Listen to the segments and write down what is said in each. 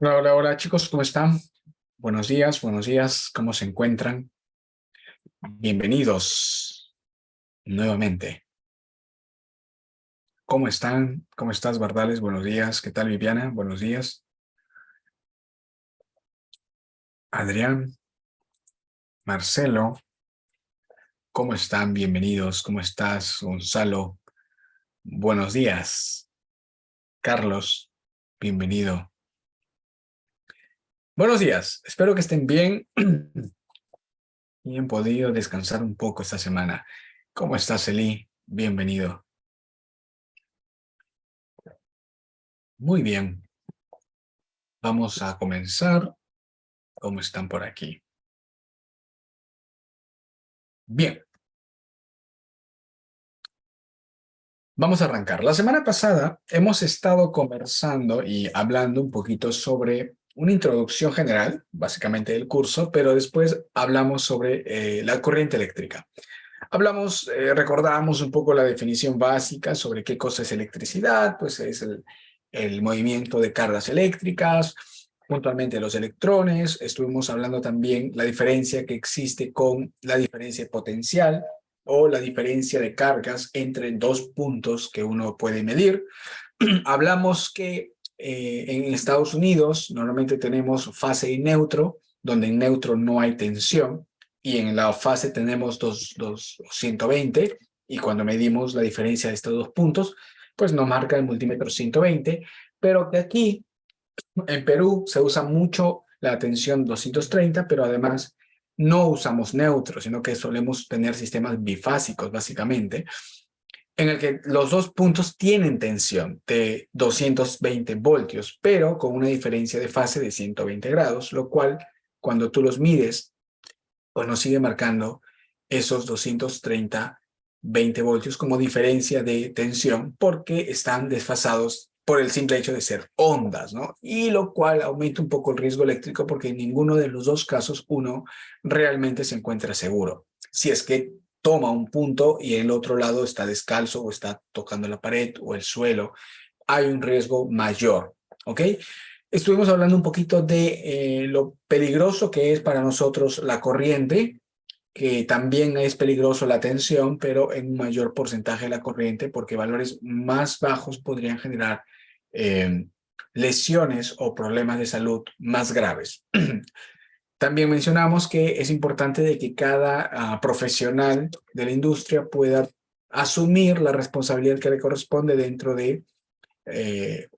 Hola, hola, hola chicos, ¿cómo están? Buenos días, ¿cómo se encuentran? Bienvenidos nuevamente. ¿Cómo están? ¿Cómo estás, Bardales? Buenos días. ¿Qué tal, Viviana? Buenos días. Adrián, Marcelo, ¿cómo están? Bienvenidos. ¿Cómo estás, Gonzalo? Buenos días. Carlos, bienvenido. Buenos días. Espero que estén bien y han podido descansar un poco esta semana. ¿Cómo estás, Eli? Bienvenido. Muy bien. Vamos a comenzar. ¿Cómo están por aquí? Bien, vamos a arrancar. La semana pasada hemos estado conversando y hablando un poquito sobre una introducción general, básicamente del curso, pero después hablamos sobre la corriente eléctrica. Hablamos, recordamos un poco la definición básica sobre qué cosa es electricidad, pues es el movimiento de cargas eléctricas, puntualmente los electrones. Estuvimos hablando también la diferencia que existe con la diferencia potencial o la diferencia de cargas entre dos puntos que uno puede medir. Hablamos que en Estados Unidos normalmente tenemos fase y neutro, donde en neutro no hay tensión, y en la fase tenemos 120, y cuando medimos la diferencia de estos dos puntos, pues nos marca el multímetro 120, pero que aquí en Perú se usa mucho la tensión 230, pero además no usamos neutro, sino que solemos tener sistemas bifásicos, básicamente, en el que los dos puntos tienen tensión de 220 voltios, pero con una diferencia de fase de 120 grados, lo cual cuando tú los mides, pues nos sigue marcando esos 230, 20 voltios como diferencia de tensión porque están desfasados por el simple hecho de ser ondas, ¿no? Y lo cual aumenta un poco el riesgo eléctrico porque en ninguno de los dos casos uno realmente se encuentra seguro. Si es que toma un punto y el otro lado está descalzo o está tocando la pared o el suelo, hay un riesgo mayor, ¿ok? Estuvimos hablando un poquito de lo peligroso que es para nosotros la corriente, que también es peligroso la tensión, pero en un mayor porcentaje la corriente, porque valores más bajos podrían generar eh, lesiones o problemas de salud más graves. También mencionamos que es importante de que cada profesional de la industria pueda asumir la responsabilidad que le corresponde dentro de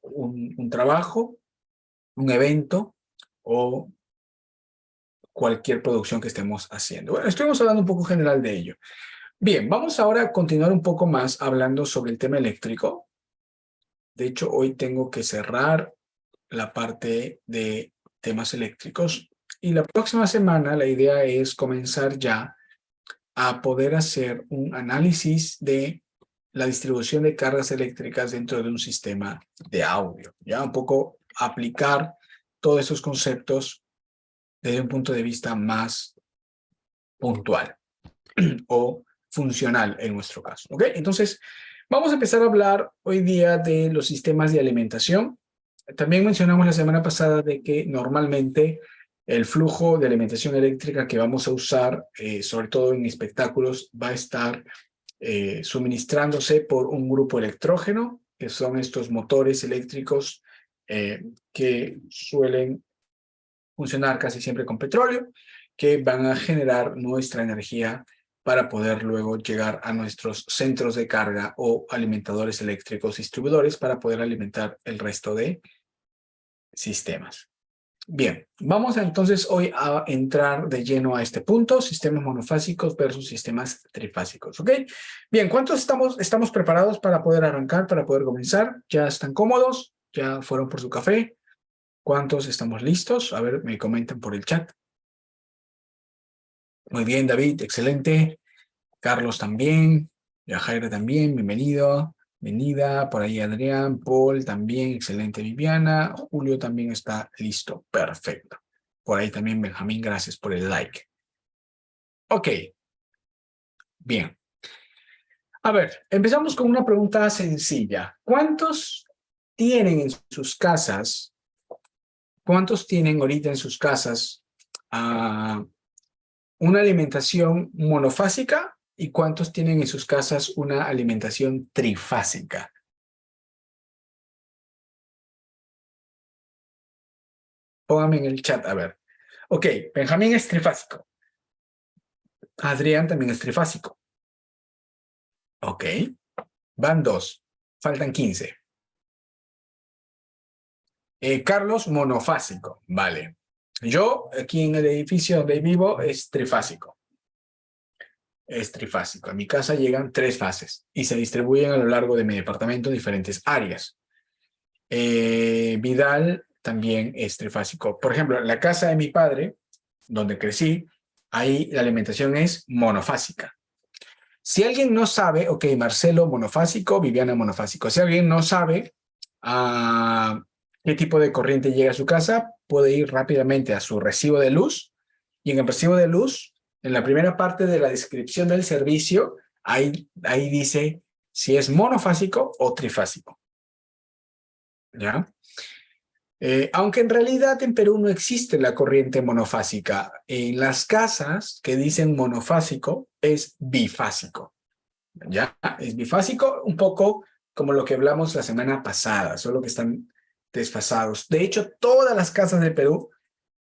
un trabajo, un evento o cualquier producción que estemos haciendo. Bueno, estuvimos hablando un poco general de ello. Bien, vamos ahora a continuar un poco más hablando sobre el tema eléctrico. De hecho, hoy tengo que cerrar la parte de temas eléctricos y la próxima semana la idea es comenzar ya a poder hacer un análisis de la distribución de cargas eléctricas dentro de un sistema de audio. Ya un poco aplicar todos esos conceptos desde un punto de vista más puntual o funcional en nuestro caso. ¿Ok? Entonces, vamos a empezar a hablar hoy día de los sistemas de alimentación. También mencionamos la semana pasada de que normalmente el flujo de alimentación eléctrica que vamos a usar, sobre todo en espectáculos, va a estar suministrándose por un grupo electrógeno, que son estos motores eléctricos que suelen funcionar casi siempre con petróleo, que van a generar nuestra energía para poder luego llegar a nuestros centros de carga o alimentadores eléctricos distribuidores para poder alimentar el resto de sistemas. Bien, vamos entonces hoy a entrar de lleno a este punto, sistemas monofásicos versus sistemas trifásicos, ¿ok? Bien, ¿cuántos estamos preparados para poder arrancar, para poder comenzar? ¿Ya están cómodos? ¿Ya fueron por su café? ¿Cuántos estamos listos? A ver, me comentan por el chat. Muy bien, David, excelente. Carlos también. Yajaira también, bienvenido. Bienvenida. Por ahí Adrián, Paul también, excelente. Viviana. Julio también está listo. Perfecto. Por ahí también Benjamín, gracias por el like. Ok, bien. A ver, empezamos con una pregunta sencilla. ¿Cuántos tienen en sus casas ¿Cuántos tienen ahorita en sus casas una alimentación monofásica y cuántos tienen en sus casas una alimentación trifásica? Póngame en el chat, a ver. Ok, Benjamín es trifásico. Adrián también es trifásico. Ok, van 2. Faltan 15. Carlos, monofásico. Vale. Yo, aquí en el edificio donde vivo, es trifásico. Es trifásico. En mi casa llegan 3 fases y se distribuyen a lo largo de mi departamento en diferentes áreas. Vidal también es trifásico. Por ejemplo, en la casa de mi padre, donde crecí, ahí la alimentación es monofásica. Si alguien no sabe, ok, Marcelo monofásico, Viviana monofásico. Si alguien no sabe qué tipo de corriente llega a su casa, puede ir rápidamente a su recibo de luz y en el recibo de luz, en la primera parte de la descripción del servicio, ahí dice si es monofásico o trifásico. ¿Ya? Aunque en realidad en Perú no existe la corriente monofásica. En las casas que dicen monofásico es bifásico. ¿Ya? Es bifásico, un poco como lo que hablamos la semana pasada, solo que están desfasados. De hecho, todas las casas de Perú,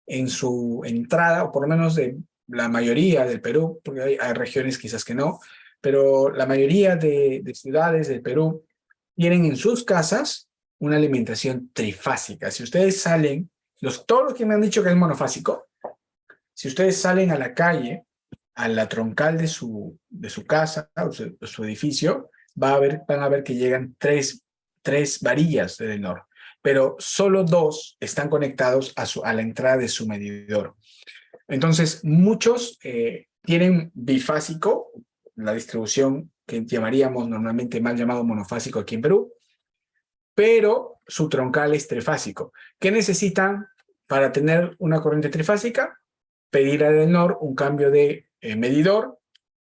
en su entrada, o por lo menos de la mayoría del Perú, porque hay regiones quizás que no, pero la mayoría de ciudades del Perú tienen en sus casas una alimentación trifásica. Si ustedes salen, todos los que me han dicho que es monofásico, si ustedes salen a la calle, a la troncal de su casa o su edificio, van a ver que llegan tres varillas de Edenor, pero solo 2 están conectados a la entrada de su medidor. Entonces, muchos tienen bifásico, la distribución que llamaríamos normalmente mal llamado monofásico aquí en Perú, pero su troncal es trifásico. ¿Qué necesitan para tener una corriente trifásica? Pedir a Edenor un cambio de medidor,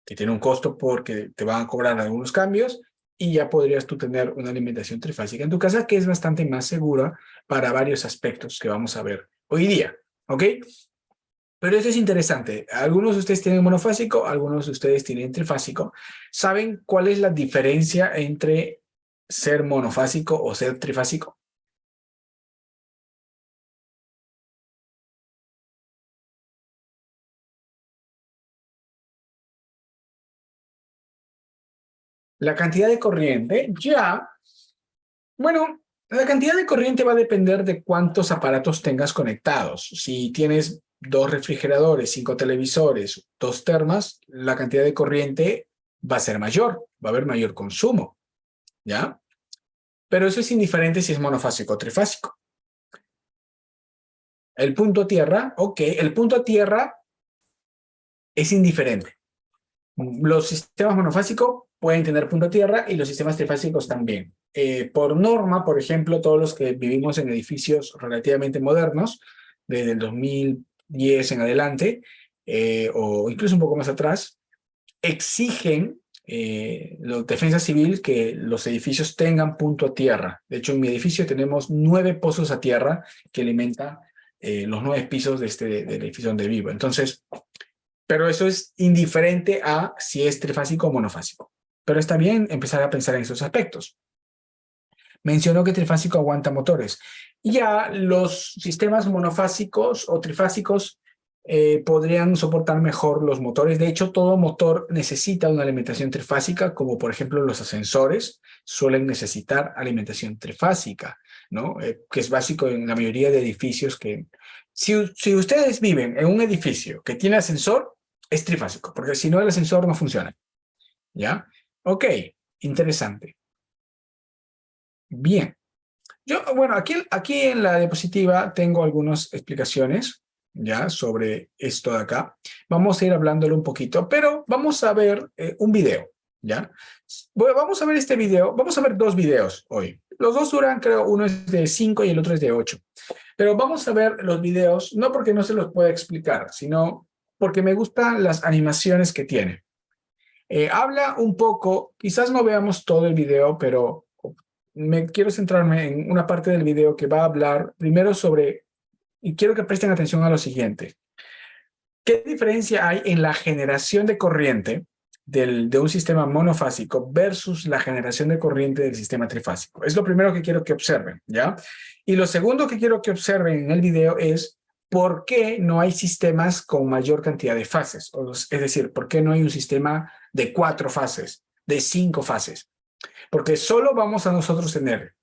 que tiene un costo porque te van a cobrar algunos cambios, y ya podrías tú tener una alimentación trifásica en tu casa, que es bastante más segura para varios aspectos que vamos a ver hoy día, ¿ok? Pero eso es interesante. Algunos de ustedes tienen monofásico, algunos de ustedes tienen trifásico. ¿Saben cuál es la diferencia entre ser monofásico o ser trifásico? La cantidad de corriente, ya, bueno, la cantidad de corriente va a depender de cuántos aparatos tengas conectados. Si tienes 2 refrigeradores, 5 televisores, 2 termas, la cantidad de corriente va a ser mayor, va a haber mayor consumo, ¿ya? Pero eso es indiferente si es monofásico o trifásico. El punto tierra, ok, el punto tierra es indiferente. Los sistemas monofásicos pueden tener punto tierra y los sistemas trifásicos también. Por norma, por ejemplo, todos los que vivimos en edificios relativamente modernos, desde el 2010 en adelante, o incluso un poco más atrás, exigen la defensa civil que los edificios tengan punto a tierra. De hecho, en mi edificio tenemos 9 pozos a tierra que alimentan los 9 pisos del edificio donde vivo. Entonces, pero eso es indiferente a si es trifásico o monofásico. Pero está bien empezar a pensar en esos aspectos. Mencionó que trifásico aguanta motores. Ya los sistemas monofásicos o trifásicos podrían soportar mejor los motores. De hecho, todo motor necesita una alimentación trifásica, como por ejemplo los ascensores suelen necesitar alimentación trifásica, ¿no? Que es básico en la mayoría de edificios que... Si ustedes viven en un edificio que tiene ascensor, es trifásico, porque si no el ascensor no funciona. ¿Ya? Ok, interesante. Bien. Yo, bueno, aquí en la diapositiva tengo algunas explicaciones, ¿ya? Sobre esto de acá. Vamos a ir hablándolo un poquito, pero vamos a ver un video, ¿ya? Bueno, vamos a ver este video, vamos a ver 2 videos hoy. Los 2 duran, creo, uno es de 5 y el otro es de 8. Pero vamos a ver los videos, no porque no se los pueda explicar, sino porque me gustan las animaciones que tiene. Habla un poco, quizás no veamos todo el video, pero quiero centrarme en una parte del video que va a hablar primero sobre y quiero que presten atención a lo siguiente. ¿Qué diferencia hay en la generación de corriente de un sistema monofásico versus la generación de corriente del sistema trifásico? Es lo primero que quiero que observen, ¿ya? Y lo segundo que quiero que observen en el video es por qué no hay sistemas con mayor cantidad de fases. Es decir, por qué no hay un sistema de 4 fases, de 5 fases. Porque solo vamos a nosotros tener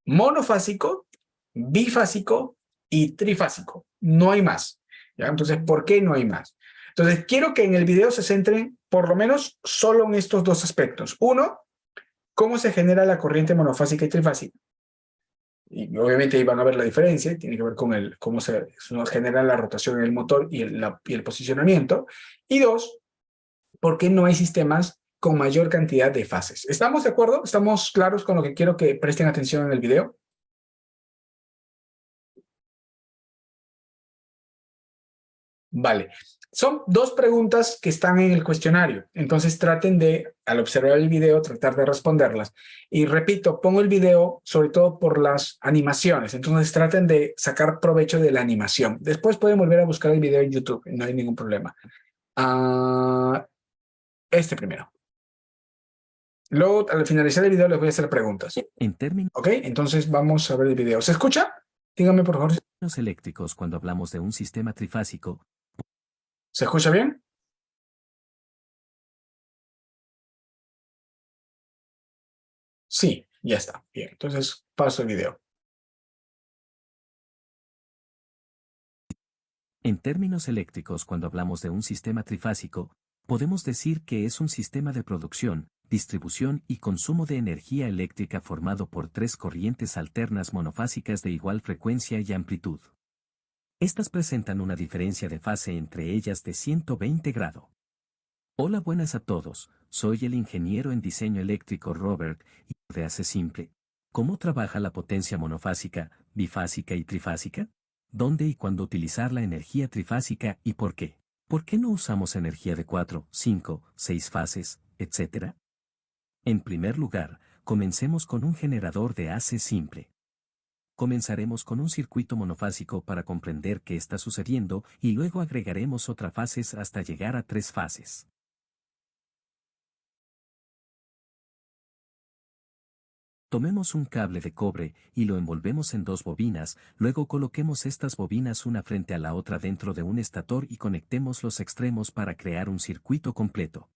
monofásico, bifásico y trifásico. No hay más. ¿Ya? Entonces, ¿por qué no hay más? Entonces, quiero que en el video se centren por lo menos solo en estos dos aspectos. Uno, cómo se genera la corriente monofásica y trifásica. Y obviamente ahí van a ver la diferencia, tiene que ver con cómo se genera la rotación en el motor y el posicionamiento. Y dos, ¿por qué no hay sistemas con mayor cantidad de fases? ¿Estamos de acuerdo? ¿Estamos claros con lo que quiero que presten atención en el video? Vale. Son dos preguntas que están en el cuestionario. Entonces traten de, al observar el video, tratar de responderlas. Y repito, pongo el video sobre todo por las animaciones. Entonces traten de sacar provecho de la animación. Después pueden volver a buscar el video en YouTube. No hay ningún problema. Este primero. Luego, al finalizar el video, les voy a hacer preguntas. En términos ¿Ok? Entonces vamos a ver el video. ¿Se escucha? Díganme, por favor. eléctricos, cuando hablamos de un sistema trifásico, ¿Se escucha bien? Sí, ya está. Bien, entonces paso el video. en términos eléctricos, cuando hablamos de un sistema trifásico, podemos decir que es un sistema de producción, distribución y consumo de energía eléctrica formado por tres corrientes alternas monofásicas de igual frecuencia y amplitud. Estas presentan una diferencia de fase entre ellas de 120 grados. Hola, buenas a todos, soy el ingeniero en diseño eléctrico Robert, y de Hace Simple. ¿Cómo trabaja la potencia monofásica, bifásica y trifásica? ¿Dónde y cuándo utilizar la energía trifásica y por qué? ¿Por qué no usamos energía de 4, 5, 6 fases, etcétera? En primer lugar, comencemos con un generador de Hace Simple. Comenzaremos con un circuito monofásico para comprender qué está sucediendo y luego agregaremos otras fases hasta llegar a 3 fases. Tomemos un cable de cobre y lo envolvemos en 2 bobinas, luego coloquemos estas bobinas una frente a la otra dentro de un estator y conectemos los extremos para crear un circuito completo.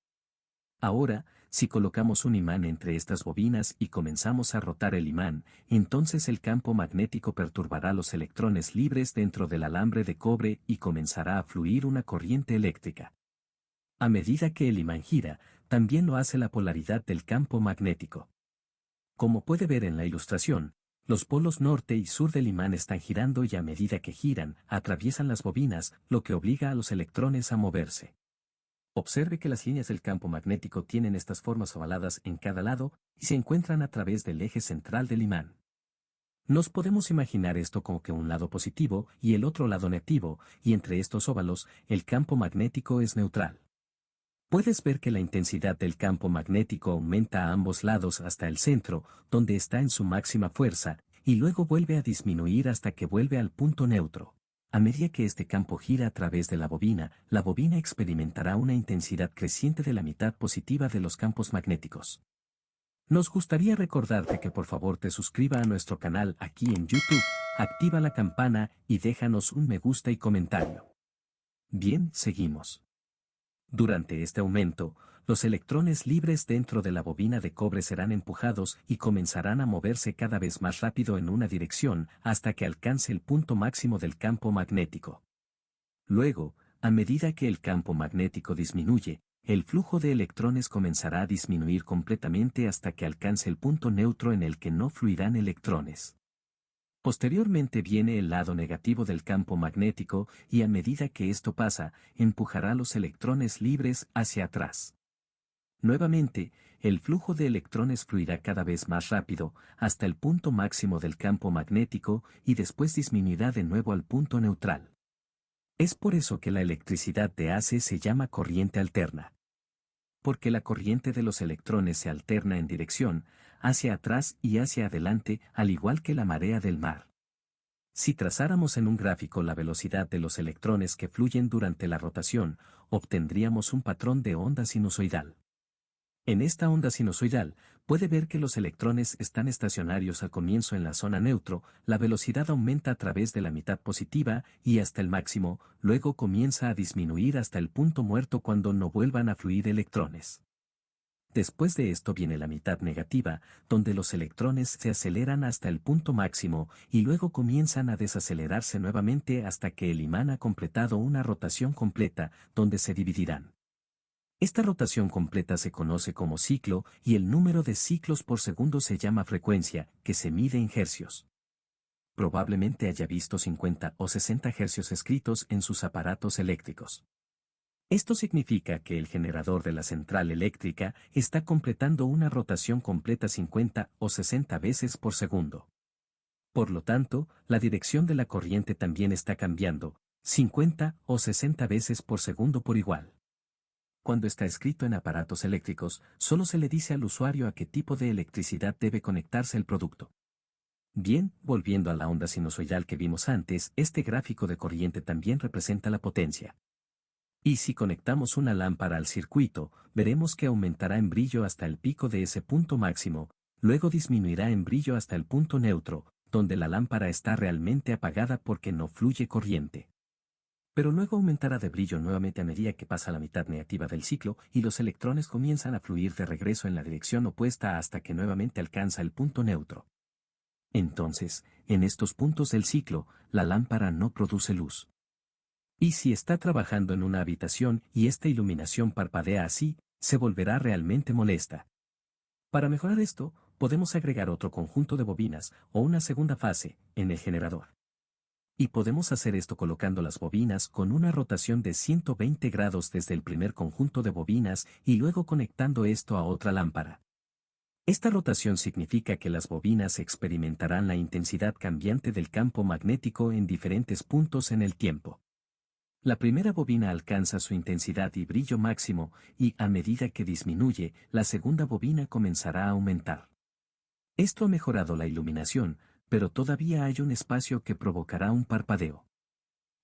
Ahora, si colocamos un imán entre estas bobinas y comenzamos a rotar el imán, entonces el campo magnético perturbará los electrones libres dentro del alambre de cobre y comenzará a fluir una corriente eléctrica. A medida que el imán gira, también lo hace la polaridad del campo magnético. Como puede ver en la ilustración, los polos norte y sur del imán están girando y a medida que giran, atraviesan las bobinas, lo que obliga a los electrones a moverse. Observe que las líneas del campo magnético tienen estas formas ovaladas en cada lado y se encuentran a través del eje central del imán. Nos podemos imaginar esto como que un lado positivo y el otro lado negativo, y entre estos óvalos, el campo magnético es neutral. Puedes ver que la intensidad del campo magnético aumenta a ambos lados hasta el centro, donde está en su máxima fuerza, y luego vuelve a disminuir hasta que vuelve al punto neutro. A medida que este campo gira a través de la bobina experimentará una intensidad creciente de la mitad positiva de los campos magnéticos. Nos gustaría recordarte que por favor te suscriba a nuestro canal aquí en YouTube, activa la campana y déjanos un me gusta y comentario. Bien, seguimos. Durante este aumento, los electrones libres dentro de la bobina de cobre serán empujados y comenzarán a moverse cada vez más rápido en una dirección hasta que alcance el punto máximo del campo magnético. Luego, a medida que el campo magnético disminuye, el flujo de electrones comenzará a disminuir completamente hasta que alcance el punto neutro en el que no fluirán electrones. Posteriormente viene el lado negativo del campo magnético y a medida que esto pasa, empujará los electrones libres hacia atrás. Nuevamente, el flujo de electrones fluirá cada vez más rápido, hasta el punto máximo del campo magnético y después disminuirá de nuevo al punto neutral. Es por eso que la electricidad de AC se llama corriente alterna. Porque la corriente de los electrones se alterna en dirección, hacia atrás y hacia adelante, al igual que la marea del mar. Si trazáramos en un gráfico la velocidad de los electrones que fluyen durante la rotación, obtendríamos un patrón de onda sinusoidal. En esta onda sinusoidal, puede ver que los electrones están estacionarios al comienzo en la zona neutro, la velocidad aumenta a través de la mitad positiva y hasta el máximo, luego comienza a disminuir hasta el punto muerto cuando no vuelvan a fluir electrones. Después de esto viene la mitad negativa, donde los electrones se aceleran hasta el punto máximo y luego comienzan a desacelerarse nuevamente hasta que el imán ha completado una rotación completa, donde se dividirán. Esta rotación completa se conoce como ciclo y el número de ciclos por segundo se llama frecuencia, que se mide en hercios. Probablemente haya visto 50 o 60 hercios escritos en sus aparatos eléctricos. Esto significa que el generador de la central eléctrica está completando una rotación completa 50 o 60 veces por segundo. Por lo tanto, la dirección de la corriente también está cambiando, 50 o 60 veces por segundo por igual. Cuando está escrito en aparatos eléctricos, solo se le dice al usuario a qué tipo de electricidad debe conectarse el producto. Bien, volviendo a la onda sinusoidal que vimos antes, este gráfico de corriente también representa la potencia. Y si conectamos una lámpara al circuito, veremos que aumentará en brillo hasta el pico de ese punto máximo, luego disminuirá en brillo hasta el punto neutro, donde la lámpara está realmente apagada porque no fluye corriente. Pero luego aumentará de brillo nuevamente a medida que pasa la mitad negativa del ciclo y los electrones comienzan a fluir de regreso en la dirección opuesta hasta que nuevamente alcanza el punto neutro. Entonces, en estos puntos del ciclo, la lámpara no produce luz. Y si está trabajando en una habitación y esta iluminación parpadea así, se volverá realmente molesta. Para mejorar esto, podemos agregar otro conjunto de bobinas o una segunda fase en el generador. Y podemos hacer esto colocando las bobinas con una rotación de 120 grados desde el primer conjunto de bobinas y luego conectando esto a otra lámpara. Esta rotación significa que las bobinas experimentarán la intensidad cambiante del campo magnético en diferentes puntos en el tiempo. La primera bobina alcanza su intensidad y brillo máximo y, a medida que disminuye, la segunda bobina comenzará a aumentar. Esto ha mejorado la iluminación, pero todavía hay un espacio que provocará un parpadeo.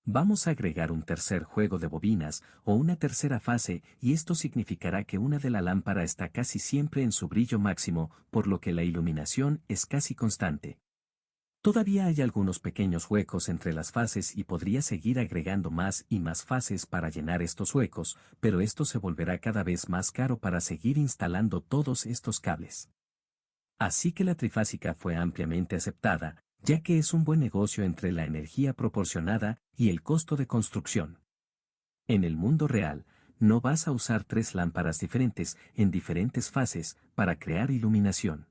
Vamos a agregar un tercer juego de bobinas o una tercera fase y esto significará que una de la lámpara está casi siempre en su brillo máximo, por lo que la iluminación es casi constante. Todavía hay algunos pequeños huecos entre las fases y podría seguir agregando más y más fases para llenar estos huecos, pero esto se volverá cada vez más caro para seguir instalando todos estos cables. Así que la trifásica fue ampliamente aceptada, ya que es un buen negocio entre la energía proporcionada y el costo de construcción. En el mundo real, no vas a usar 3 lámparas diferentes en diferentes fases para crear iluminación.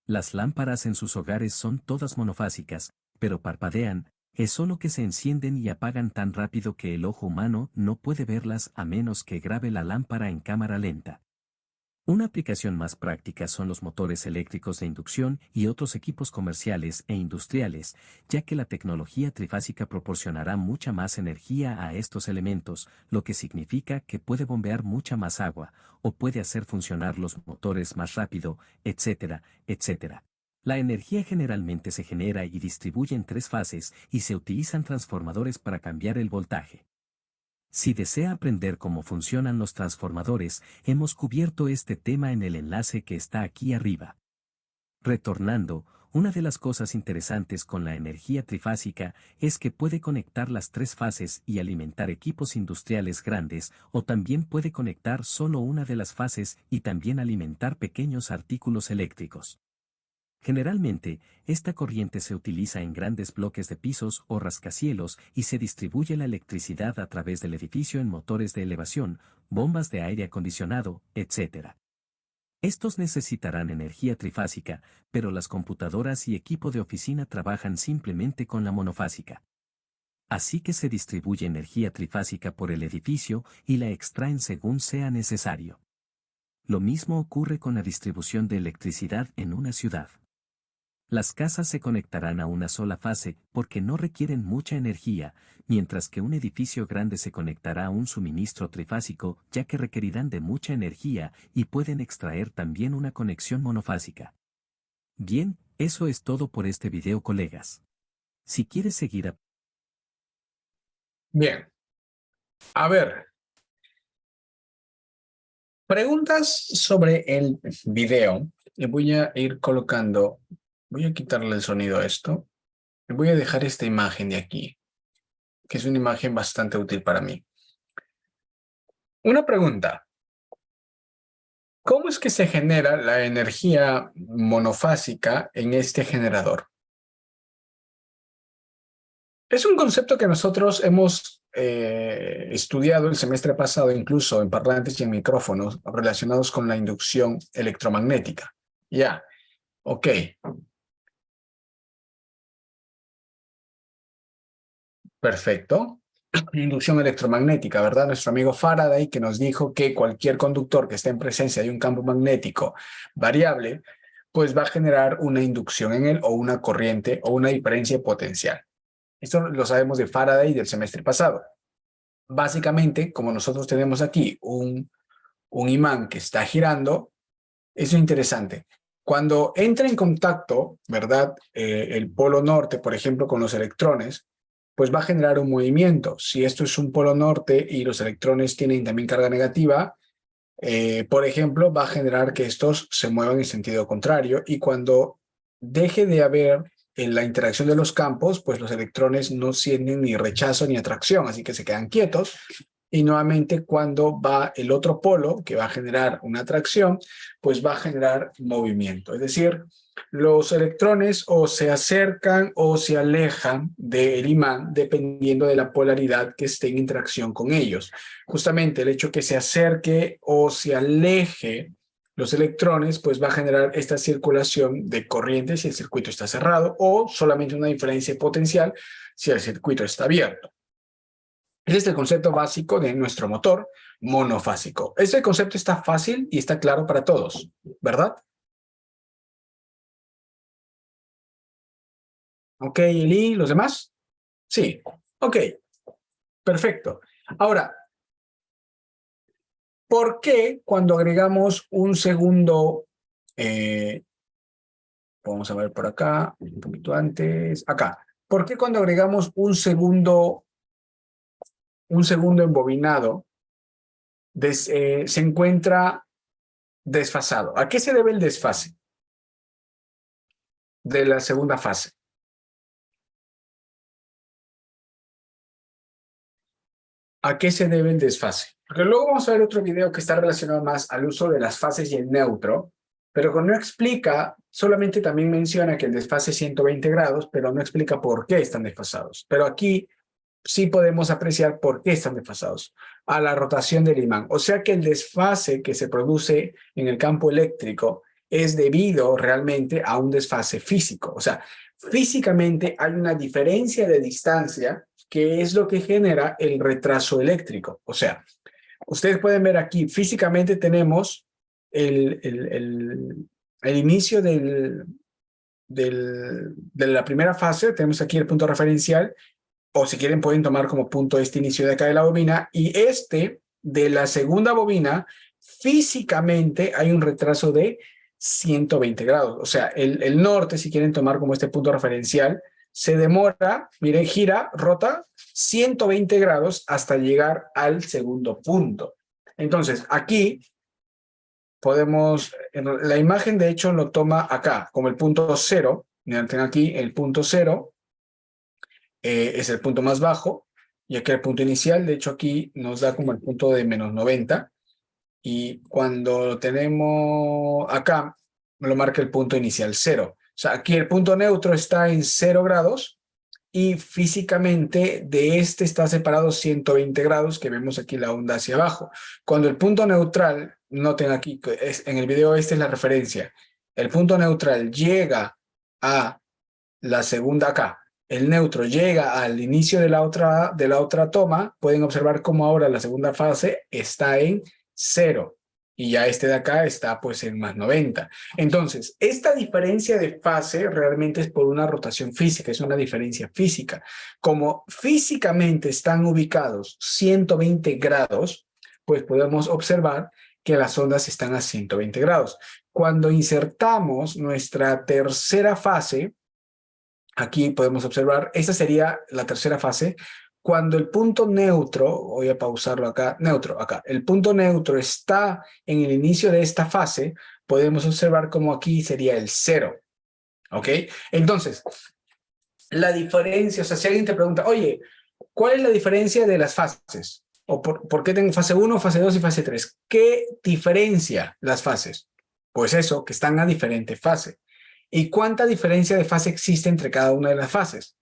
Las lámparas en sus hogares son todas monofásicas, pero parpadean, es solo que se encienden y apagan tan rápido que el ojo humano no puede verlas a menos que grabe la lámpara en cámara lenta. Una aplicación más práctica son los motores eléctricos de inducción y otros equipos comerciales e industriales, ya que la tecnología trifásica proporcionará mucha más energía a estos elementos, lo que significa que puede bombear mucha más agua, o puede hacer funcionar los motores más rápido, etcétera, etcétera. La energía generalmente se genera y distribuye en 3 fases y se utilizan transformadores para cambiar el voltaje. Si desea aprender cómo funcionan los transformadores, hemos cubierto este tema en el enlace que está aquí arriba. Retornando, una de las cosas interesantes con la energía trifásica es que puede conectar las 3 fases y alimentar equipos industriales grandes, o también puede conectar solo una de las fases y también alimentar pequeños artículos eléctricos. Generalmente, esta corriente se utiliza en grandes bloques de pisos o rascacielos y se distribuye la electricidad a través del edificio en motores de elevación, bombas de aire acondicionado, etc. Estos necesitarán energía trifásica, pero las computadoras y equipo de oficina trabajan simplemente con la monofásica. Así que se distribuye energía trifásica por el edificio y la extraen según sea necesario. Lo mismo ocurre con la distribución de electricidad en una ciudad. Las casas se conectarán a una sola fase porque no requieren mucha energía, mientras que un edificio grande se conectará a un suministro trifásico ya que requerirán de mucha energía y pueden extraer también una conexión monofásica. Bien, eso es todo por este video, colegas. Si quieres seguir. Bien, a ver, preguntas sobre el video. Y voy a ir colocando, voy a quitarle el sonido a esto. Y voy a dejar esta imagen de aquí, que es una imagen bastante útil para mí. Una pregunta. ¿Cómo es que se genera la energía monofásica en este generador? Es un concepto que nosotros hemos estudiado el semestre pasado, incluso en parlantes y en micrófonos relacionados con la inducción electromagnética. Ya, ok. Perfecto. Inducción electromagnética, ¿verdad? Nuestro amigo Faraday que nos dijo que cualquier conductor que esté en presencia de un campo magnético variable, pues va a generar una inducción en él o una corriente o una diferencia potencial. Esto lo sabemos de Faraday del semestre pasado. Básicamente, como nosotros tenemos aquí un imán que está girando, eso es interesante. Cuando entra en contacto, ¿verdad? El polo norte, por ejemplo, con los electrones, pues va a generar un movimiento. Si esto es un polo norte y los electrones tienen también carga negativa, por ejemplo, va a generar que estos se muevan en sentido contrario y cuando deje de haber en la interacción de los campos, pues los electrones no sienten ni rechazo ni atracción, así que se quedan quietos. Y nuevamente cuando va el otro polo, que va a generar una atracción, pues va a generar movimiento. Es decir, los electrones o se acercan o se alejan del imán dependiendo de la polaridad que esté en interacción con ellos. Justamente el hecho que se acerque o se aleje los electrones, pues va a generar esta circulación de corriente si el circuito está cerrado o solamente una diferencia potencial si el circuito está abierto. Ese es el concepto básico de nuestro motor monofásico. Este concepto está fácil y está claro para todos, ¿verdad? Ok, Eli, ¿los demás? Sí, ok, perfecto. Ahora, ¿por qué cuando agregamos un segundo, vamos a ver por acá, un poquito antes, acá, ¿por qué cuando agregamos un segundo embobinado se encuentra desfasado? ¿A qué se debe el desfase de la segunda fase? ¿A qué se debe el desfase? Porque luego vamos a ver otro video que está relacionado más al uso de las fases y el neutro, pero no explica, solamente también menciona que el desfase es 120 grados, pero no explica por qué están desfasados. Pero aquí sí podemos apreciar por qué están desfasados. A la rotación del imán. O sea que el desfase que se produce en el campo eléctrico es debido realmente a un desfase físico. O sea, físicamente hay una diferencia de distancia que es lo que genera el retraso eléctrico. O sea, ustedes pueden ver aquí, físicamente tenemos el inicio de la primera fase, tenemos aquí el punto referencial, o si quieren pueden tomar como punto este inicio de acá de la bobina, y este de la segunda bobina, físicamente hay un retraso de 120 grados. O sea, el norte, si quieren tomar como este punto referencial, se demora, miren, gira, rota 120 grados hasta llegar al segundo punto. Entonces, aquí podemos, la imagen de hecho lo toma acá, como el punto cero. Miren, tengo aquí el punto cero, es el punto más bajo, y aquí el punto inicial, de hecho aquí nos da como el punto de menos 90, y cuando lo tenemos acá, me lo marca el punto inicial 0. O sea, aquí el punto neutro está en 0 grados, y físicamente de este está separado 120 grados, que vemos aquí la onda hacia abajo. Cuando el punto neutral, noten aquí, en el video esta es la referencia, el punto neutral llega a la segunda acá, el neutro llega al inicio de la otra toma, pueden observar cómo ahora la segunda fase está en 0 y ya este de acá está pues en más 90. Entonces, esta diferencia de fase realmente es por una rotación física, es una diferencia física. Como físicamente están ubicados 120 grados, pues podemos observar que las ondas están a 120 grados. Cuando insertamos nuestra tercera fase, Aquí podemos observar, esta sería la tercera fase. Cuando el punto neutro, voy a pausarlo acá, neutro, acá, el punto neutro está en el inicio de esta fase, podemos observar como aquí sería el cero, ¿ok? Entonces, la diferencia, o sea, si alguien te pregunta, oye, ¿cuál es la diferencia de las fases? ¿O por qué tengo fase uno, fase 2 y fase 3? ¿Qué diferencia las fases? Pues eso, que están a diferente fase. ¿Y cuánta diferencia de fase existe entre cada una de las fases?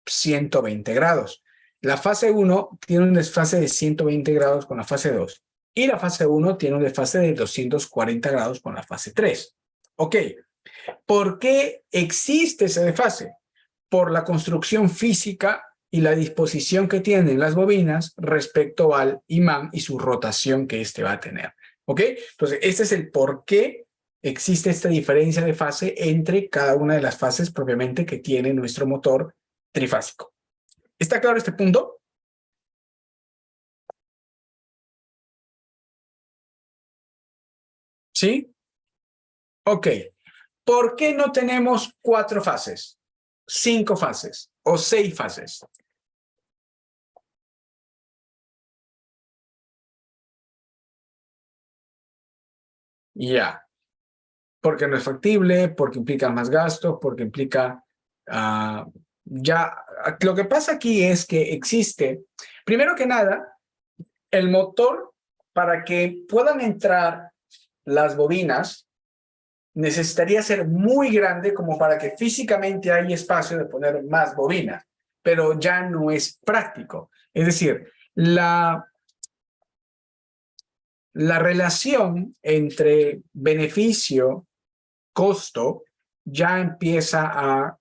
120 grados. La fase uno tiene un desfase de 120 grados con la fase 2 y la fase uno tiene un desfase de 240 grados con la fase 3. Ok, ¿por qué existe ese desfase? Por la construcción física y la disposición que tienen las bobinas respecto al imán y su rotación que éste va a tener. ¿Ok? Entonces, este es el por qué existe esta diferencia de fase entre cada una de las fases propiamente que tiene nuestro motor trifásico. ¿Está claro este punto? ¿Sí? Ok. ¿Por qué no tenemos 4 fases, 5 fases o 6 fases? Ya. Porque no es factible, porque implica más gastos, porque implica ya. Lo que pasa aquí es que existe, primero que nada, el motor para que puedan entrar las bobinas necesitaría ser muy grande como para que físicamente hay espacio de poner más bobinas, pero ya no es práctico. Es decir, la relación entre beneficio costo ya empieza a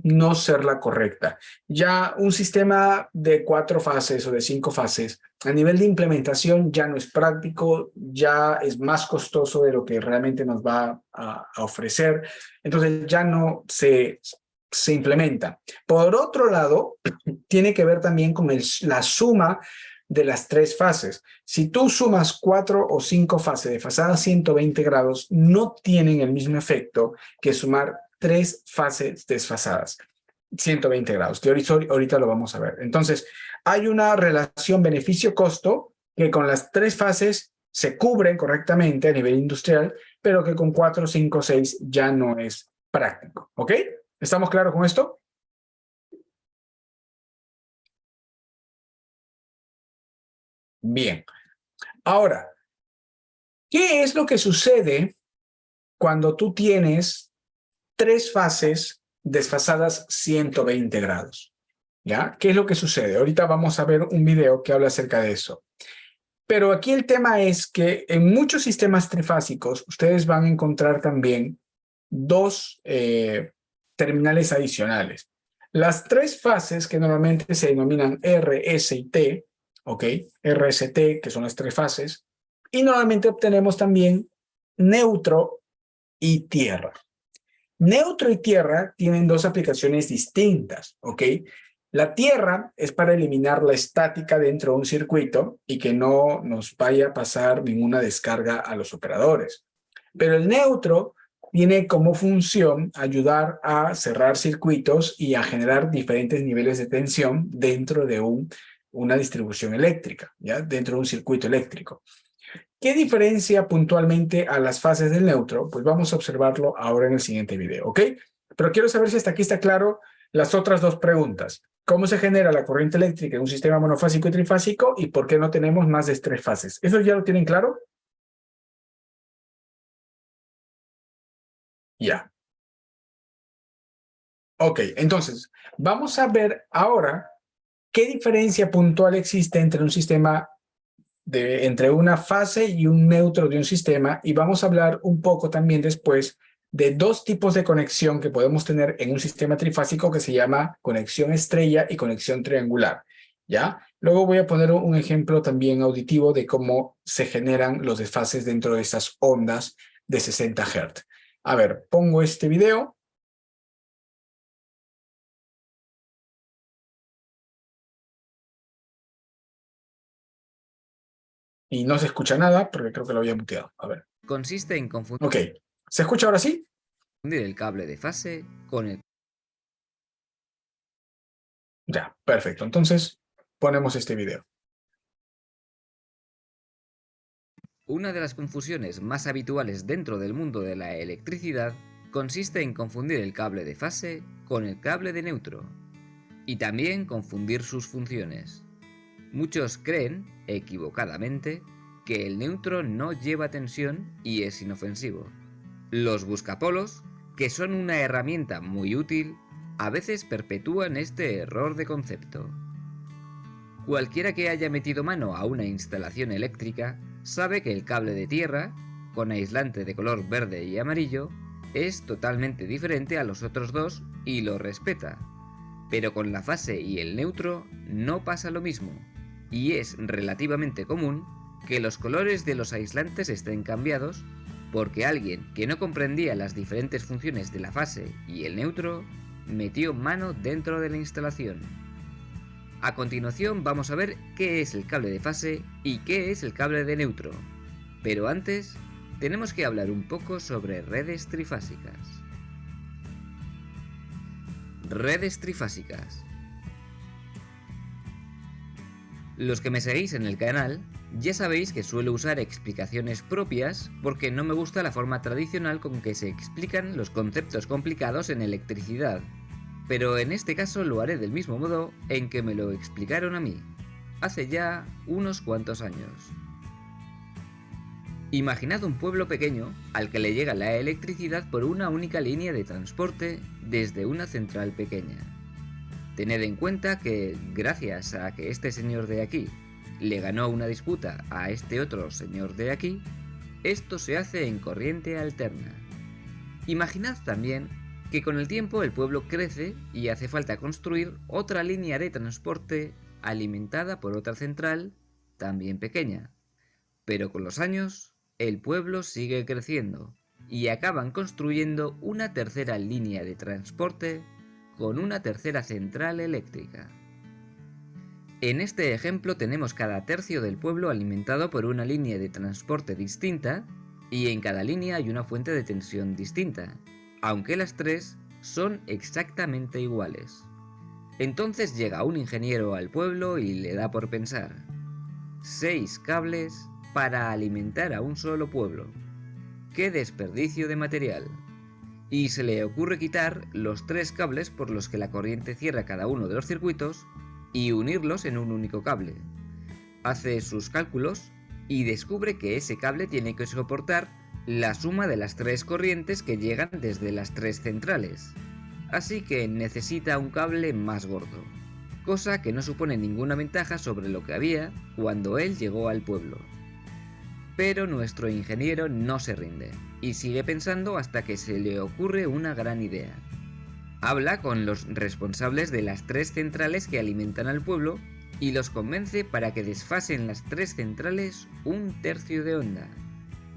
no ser la correcta. Ya un sistema de 4 fases o de 5 fases a nivel de implementación ya no es práctico, ya es más costoso de lo que realmente nos va a ofrecer. Entonces ya no se implementa. Por otro lado, tiene que ver también con la suma de las 3 fases. Si tú sumas 4 o 5 fases de fasada 120 grados, no tienen el mismo efecto que sumar 3 fases desfasadas 120 grados, que ahorita lo vamos a ver. Entonces, hay una relación beneficio-costo que con las 3 fases se cubren correctamente a nivel industrial, pero que con 4, 5, 6 ya no es práctico. ¿Ok? ¿Estamos claros con esto? Bien. Ahora, ¿qué es lo que sucede cuando tú tienes 3 fases desfasadas 120 grados? ¿Ya? ¿Qué es lo que sucede? Ahorita vamos a ver un video que habla acerca de eso. Pero aquí el tema es que en muchos sistemas trifásicos ustedes van a encontrar también 2 terminales adicionales. Las 3 fases que normalmente se denominan R, S y T, ¿ok? R, S, T, que son las 3 fases, y normalmente obtenemos también neutro y tierra. Neutro y tierra tienen 2 aplicaciones distintas, ¿ok? La tierra es para eliminar la estática dentro de un circuito y que no nos vaya a pasar ninguna descarga a los operadores. Pero el neutro tiene como función ayudar a cerrar circuitos y a generar diferentes niveles de tensión dentro de una distribución eléctrica, ¿ya? Dentro de un circuito eléctrico. ¿Qué diferencia puntualmente a las fases del neutro? Pues vamos a observarlo ahora en el siguiente video, ¿ok? Pero quiero saber si hasta aquí está claro las otras 2 preguntas. ¿Cómo se genera la corriente eléctrica en un sistema monofásico y trifásico? ¿Y por qué no tenemos más de 3 fases? ¿Eso ya lo tienen claro? Ya. Ok, entonces, vamos a ver ahora qué diferencia puntual existe entre un sistema entre una fase y un neutro de un sistema, y vamos a hablar un poco también después de 2 tipos de conexión que podemos tener en un sistema trifásico que se llama conexión estrella y conexión triangular, ¿ya? Luego voy a poner un ejemplo también auditivo de cómo se generan los desfases dentro de estas ondas de 60 Hz. A ver, pongo este video. Y no se escucha nada porque creo que lo había muteado. A ver. Consiste en confundir Ok. ¿Se escucha ahora sí? el cable de fase con el Ya, perfecto. Entonces, ponemos este video. Una de las confusiones más habituales dentro del mundo de la electricidad consiste en confundir el cable de fase con el cable de neutro, y también confundir sus funciones. Muchos creen, equivocadamente, que el neutro no lleva tensión y es inofensivo. Los buscapolos, que son una herramienta muy útil, a veces perpetúan este error de concepto. Cualquiera que haya metido mano a una instalación eléctrica sabe que el cable de tierra, con aislante de color verde y amarillo, es totalmente diferente a los otros dos y lo respeta. Pero con la fase y el neutro no pasa lo mismo, y es relativamente común que los colores de los aislantes estén cambiados porque alguien que no comprendía las diferentes funciones de la fase y el neutro metió mano dentro de la instalación. A continuación vamos a ver qué es el cable de fase y qué es el cable de neutro. Pero antes, tenemos que hablar un poco sobre redes trifásicas. Redes trifásicas. Los que me seguís en el canal ya sabéis que suelo usar explicaciones propias porque no me gusta la forma tradicional con que se explican los conceptos complicados en electricidad. Pero en este caso lo haré del mismo modo en que me lo explicaron a mí, hace ya unos cuantos años. Imaginad un pueblo pequeño al que le llega la electricidad por una única línea de transporte desde una central pequeña. Tened en cuenta que, gracias a que este señor de aquí le ganó una disputa a este otro señor de aquí, esto se hace en corriente alterna. Imaginad también que con el tiempo el pueblo crece y hace falta construir otra línea de transporte alimentada por otra central, también pequeña. Pero con los años, el pueblo sigue creciendo y acaban construyendo una tercera línea de transporte con una tercera central eléctrica. En este ejemplo tenemos cada tercio del pueblo alimentado por una línea de transporte distinta y en cada línea hay una fuente de tensión distinta, aunque las tres son exactamente iguales. Entonces llega un ingeniero al pueblo y le da por pensar: 6 cables para alimentar a un solo pueblo. ¡Qué desperdicio de material! Y se le ocurre quitar los 3 cables por los que la corriente cierra cada uno de los circuitos y unirlos en un único cable. Hace sus cálculos y descubre que ese cable tiene que soportar la suma de las 3 corrientes que llegan desde las 3 centrales. Así que necesita un cable más gordo, cosa que no supone ninguna ventaja sobre lo que había cuando él llegó al pueblo. Pero nuestro ingeniero no se rinde y sigue pensando hasta que se le ocurre una gran idea. Habla con los responsables de las 3 centrales que alimentan al pueblo y los convence para que desfasen las 3 centrales un tercio de onda,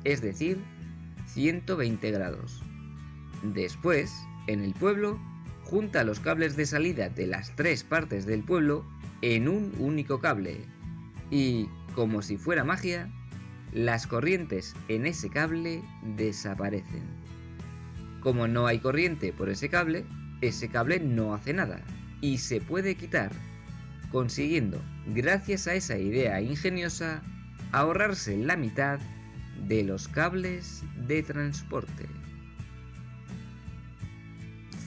es decir, 120 grados. Después, en el pueblo, junta los cables de salida de las 3 partes del pueblo en un único cable y, como si fuera magia, las corrientes en ese cable desaparecen. Como no hay corriente por ese cable no hace nada y se puede quitar, consiguiendo, gracias a esa idea ingeniosa, ahorrarse la mitad de los cables de transporte.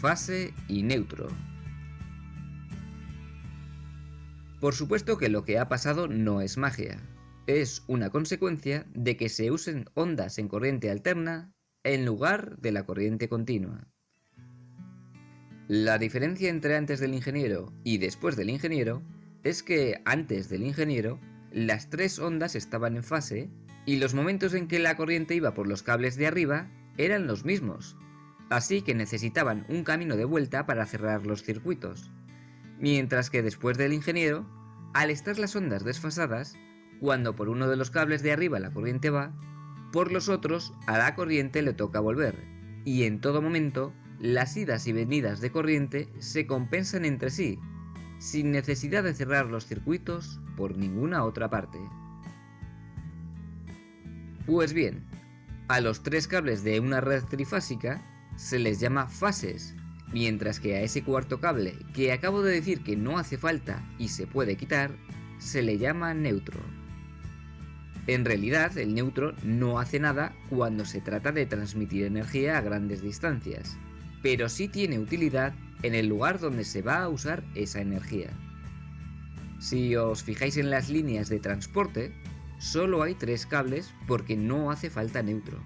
Fase y neutro. Por supuesto que lo que ha pasado no es magia, es una consecuencia de que se usen ondas en corriente alterna en lugar de la corriente continua. La diferencia entre antes del ingeniero y después del ingeniero es que antes del ingeniero las 3 ondas estaban en fase y los momentos en que la corriente iba por los cables de arriba eran los mismos, así que necesitaban un camino de vuelta para cerrar los circuitos. Mientras que después del ingeniero, al estar las ondas desfasadas, cuando por uno de los cables de arriba la corriente va, por los otros a la corriente le toca volver, y en todo momento las idas y venidas de corriente se compensan entre sí, sin necesidad de cerrar los circuitos por ninguna otra parte. Pues bien, a los 3 cables de una red trifásica se les llama fases, mientras que a ese cuarto cable que acabo de decir que no hace falta y se puede quitar, se le llama neutro. En realidad, el neutro no hace nada cuando se trata de transmitir energía a grandes distancias, pero sí tiene utilidad en el lugar donde se va a usar esa energía. Si os fijáis en las líneas de transporte, solo hay 3 cables porque no hace falta neutro.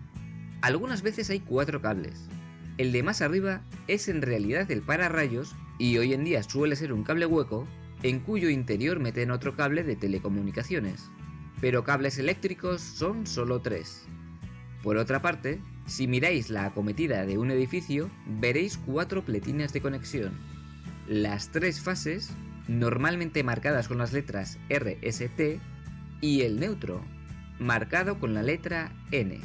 Algunas veces hay 4 cables. El de más arriba es en realidad el pararrayos y hoy en día suele ser un cable hueco en cuyo interior meten otro cable de telecomunicaciones. Pero cables eléctricos son solo 3. Por otra parte, si miráis la acometida de un edificio, veréis 4 pletinas de conexión. Las 3 fases, normalmente marcadas con las letras RST, y el neutro, marcado con la letra N.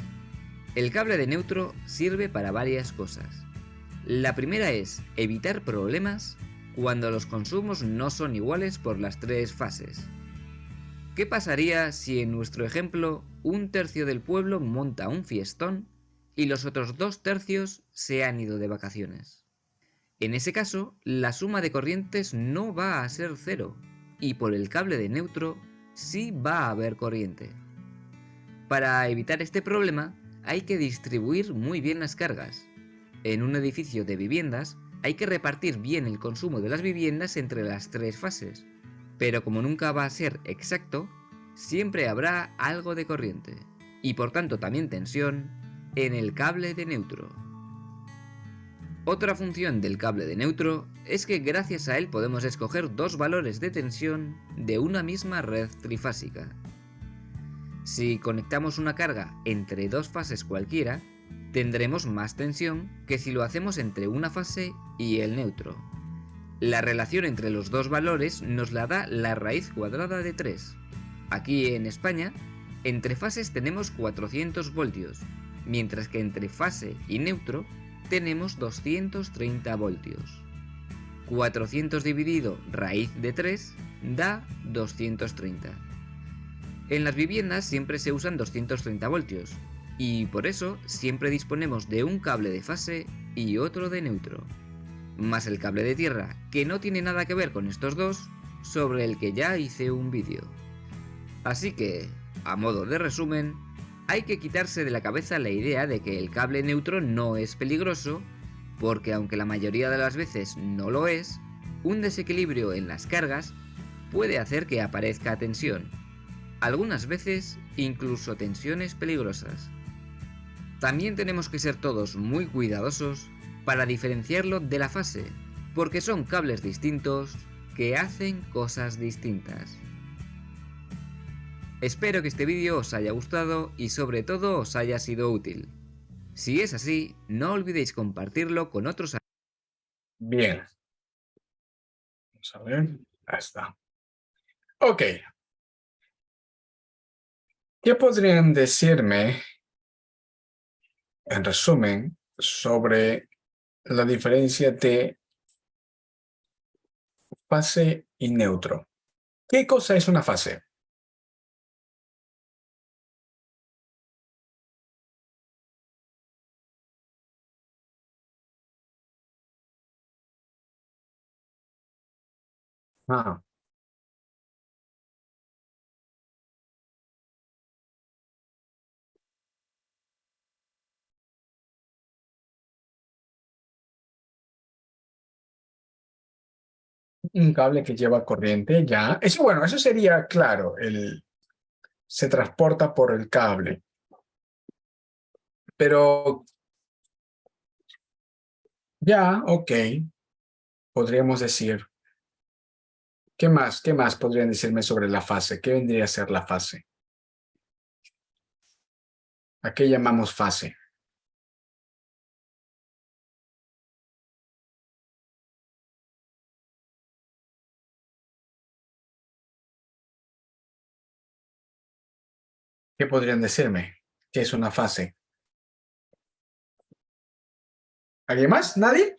El cable de neutro sirve para varias cosas. La primera es evitar problemas cuando los consumos no son iguales por las 3 fases. ¿Qué pasaría si en nuestro ejemplo un tercio del pueblo monta un fiestón y los otros 2 tercios se han ido de vacaciones? En ese caso, la suma de corrientes no va a ser cero y por el cable de neutro sí va a haber corriente. Para evitar este problema, hay que distribuir muy bien las cargas. En un edificio de viviendas, hay que repartir bien el consumo de las viviendas entre las 3 fases, pero como nunca va a ser exacto, siempre habrá algo de corriente, y por tanto también tensión, en el cable de neutro. Otra función del cable de neutro es que gracias a él podemos escoger 2 valores de tensión de una misma red trifásica. Si conectamos una carga entre 2 fases cualquiera, tendremos más tensión que si lo hacemos entre una fase y el neutro. La relación entre los 2 valores nos la da la raíz cuadrada de 3. Aquí en España, entre fases tenemos 400 voltios, mientras que entre fase y neutro tenemos 230 voltios. 400 dividido raíz de 3 da 230. En las viviendas siempre se usan 230 voltios, y por eso siempre disponemos de un cable de fase y otro de neutro, más el cable de tierra, que no tiene nada que ver con estos dos, sobre el que ya hice un vídeo. Así que, a modo de resumen, hay que quitarse de la cabeza la idea de que el cable neutro no es peligroso, porque aunque la mayoría de las veces no lo es, un desequilibrio en las cargas puede hacer que aparezca tensión. Algunas veces incluso tensiones peligrosas. También tenemos que ser todos muy cuidadosos para diferenciarlo de la fase, porque son cables distintos que hacen cosas distintas. Espero que este vídeo os haya gustado y sobre todo os haya sido útil. Si es así, no olvidéis compartirlo con otros amigos. Bien, vamos a ver. Ahí está. Ok, ¿qué podrían decirme, en resumen, sobre la diferencia de fase y neutro? ¿Qué cosa es una fase? Ah, un cable que lleva corriente, ya. Eso, bueno, eso sería claro, se transporta por el cable. Pero ya, ok, podríamos decir. ¿Qué más? ¿Qué más podrían decirme sobre la fase? ¿Qué vendría a ser la fase? ¿A qué llamamos fase? ¿Qué podrían decirme? ¿Qué es una fase? ¿Alguien más? ¿Nadie?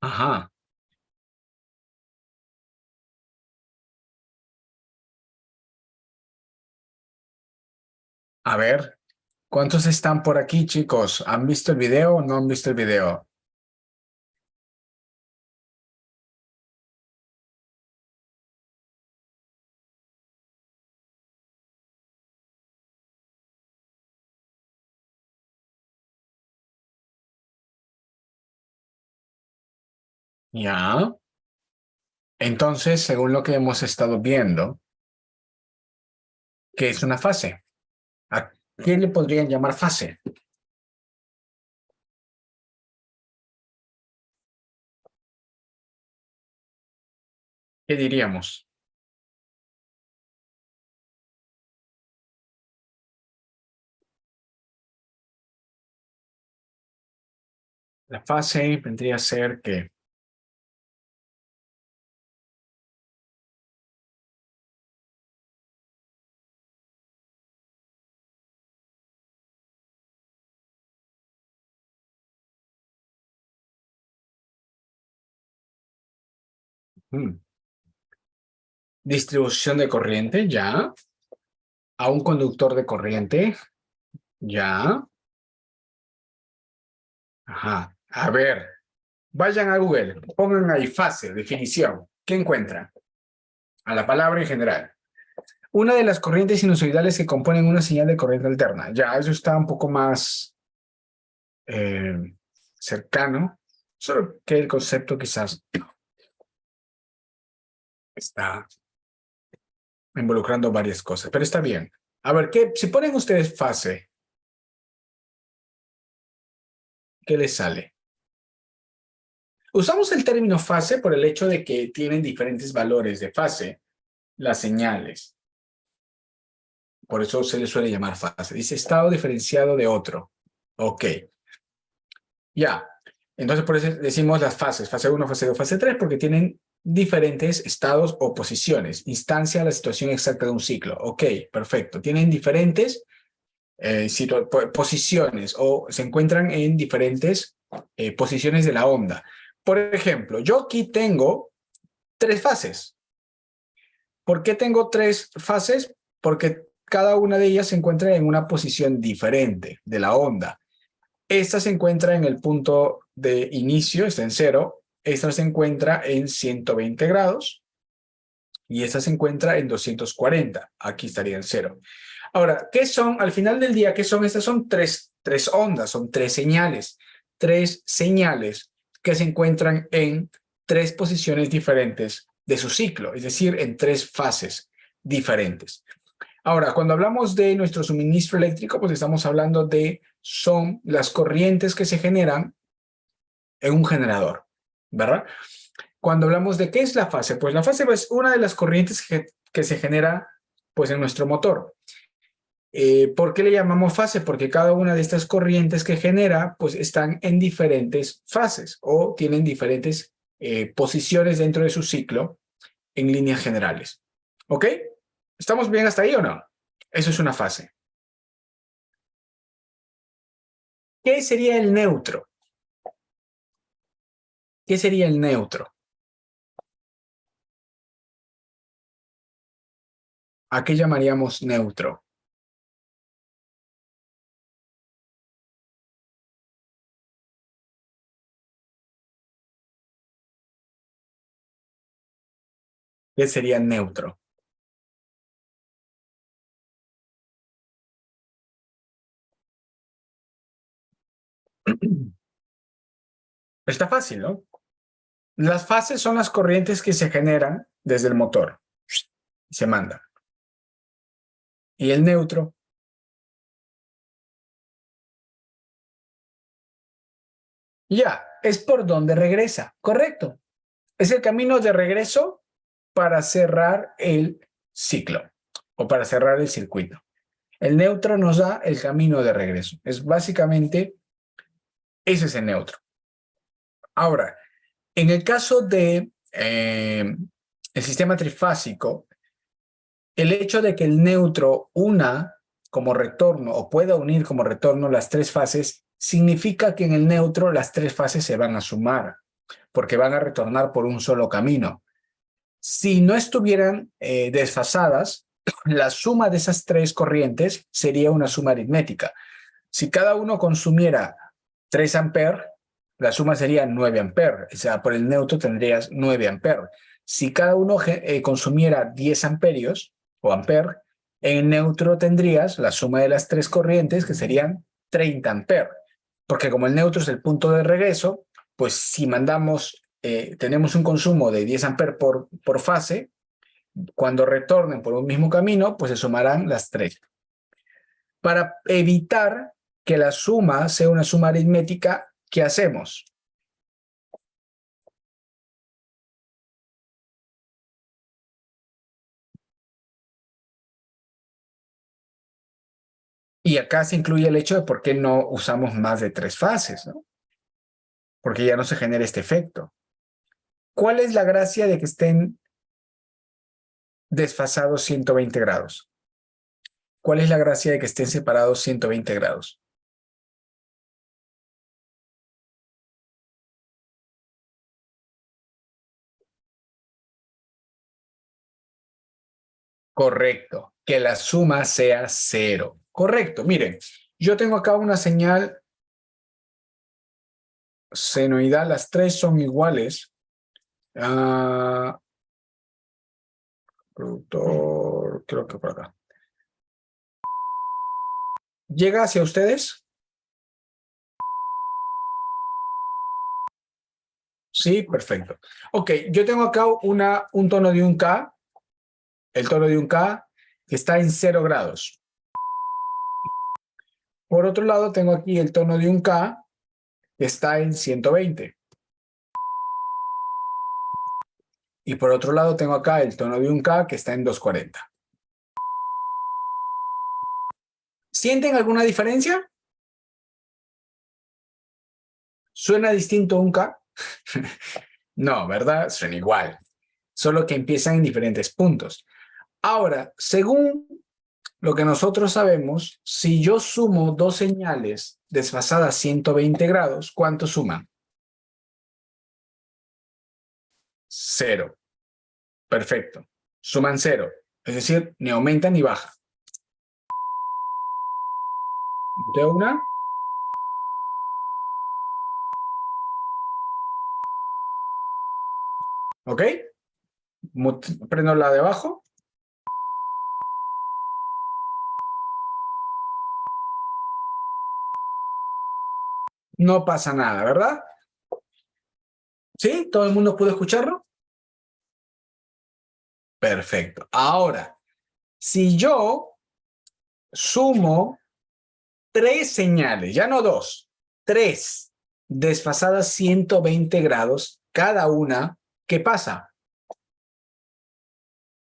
Ajá. A ver, ¿cuántos están por aquí, chicos? ¿Han visto el video o no han visto el video? Ya. Entonces, según lo que hemos estado viendo, ¿qué es una fase? ¿A qué le podrían llamar fase? ¿Qué diríamos? La fase vendría a ser que... Distribución de corriente, ya. A un conductor de corriente, ya. Ajá. A ver, vayan a Google, pongan ahí fase, definición. ¿Qué encuentran? A la palabra en general. Una de las corrientes sinusoidales que componen una señal de corriente alterna. Ya, eso está un poco más cercano, solo que el concepto quizás está involucrando varias cosas, pero está bien. A ver, si ponen ustedes fase, ¿qué les sale? Usamos el término fase por el hecho de que tienen diferentes valores de fase, las señales. Por eso se les suele llamar fase. Dice estado diferenciado de otro. Ok. Ya. Entonces por eso decimos las fases, fase 1, fase 2, fase 3, porque tienen diferentes estados o posiciones. Instancia la situación exacta de un ciclo. Ok, perfecto. Tienen diferentes posiciones o se encuentran en diferentes posiciones de la onda. Por ejemplo, yo aquí tengo 3 fases. ¿Por qué tengo 3 fases? Porque cada una de ellas se encuentra en una posición diferente de la onda. Esta se encuentra en el punto de inicio, está en 0. Esta se encuentra en 120 grados. Y esta se encuentra en 240. Aquí estaría en 0. Ahora, ¿qué son? Al final del día, ¿qué son? Estas son tres ondas, son 3 señales. 3 señales que se encuentran en 3 posiciones diferentes de su ciclo, es decir, en 3 fases diferentes. Ahora, cuando hablamos de nuestro suministro eléctrico, pues estamos hablando son las corrientes que se generan en un generador, ¿verdad? Cuando hablamos de qué es la fase, pues la fase es una de las corrientes que se genera pues en nuestro motor. ¿Por qué le llamamos fase? Porque cada una de estas corrientes que genera pues están en diferentes fases o tienen diferentes posiciones dentro de su ciclo en líneas generales. ¿Ok? ¿Estamos bien hasta ahí o no? Eso es una fase. ¿Qué sería el neutro? ¿Qué sería el neutro? ¿A qué llamaríamos neutro? ¿Qué sería neutro? Está fácil, ¿no? Las fases son las corrientes que se generan desde el motor y se mandan. ¿Y el neutro? Ya, es por donde regresa, correcto. Es el camino de regreso para cerrar el ciclo o para cerrar el circuito. El neutro nos da el camino de regreso. Es básicamente, ese es el neutro. Ahora, en el caso de el sistema trifásico, el hecho de que el neutro una como retorno o pueda unir como retorno las 3 fases, significa que en el neutro las 3 fases se van a sumar. porque van a retornar por un solo camino. Si no estuvieran desfasadas, la suma de esas tres corrientes sería una suma aritmética. Si cada uno consumiera 3 amperes, la suma sería 9 amperes. O sea, por el neutro tendrías 9 amperes. Si cada uno consumiera 10 amperios o amperes, en neutro tendrías la suma de las tres corrientes, que serían 30 amperes. Porque como el neutro es el punto de regreso, pues si tenemos un consumo de 10 amperes por fase, cuando retornen por un mismo camino, pues se sumarán las tres. Para evitar que la suma sea una suma aritmética, ¿qué hacemos? Y acá se incluye el hecho de por qué no usamos más de 3 fases, ¿no? Porque ya no se genera este efecto. ¿Cuál es la gracia de que estén desfasados 120 grados? ¿Cuál es la gracia de que estén separados 120 grados? Correcto, que la suma sea 0. Correcto, miren, yo tengo acá una señal senoidal, las tres son iguales. Productor, creo que por acá. ¿Llega hacia ustedes? Sí, perfecto. Ok, yo tengo acá un tono de un K, el tono de un K que está en 0 grados. Por otro lado, tengo aquí el tono de un K que está en 120. Y por otro lado, tengo acá el tono de un K que está en 240. ¿Sienten alguna diferencia? ¿Suena distinto un K? No, ¿verdad? Suena igual, solo que empiezan en diferentes puntos. Ahora, según lo que nosotros sabemos, si yo sumo dos señales desfasadas 120 grados, ¿cuánto suman? 0. Perfecto. Suman 0. Es decir, ni aumenta ni baja. ¿De una? ¿Ok? Prendo la de abajo. No pasa nada, ¿verdad? ¿Sí? ¿Todo el mundo pudo escucharlo? Perfecto. Ahora, si yo sumo 3 señales, ya no 2, 3, desfasadas 120 grados cada una, ¿qué pasa?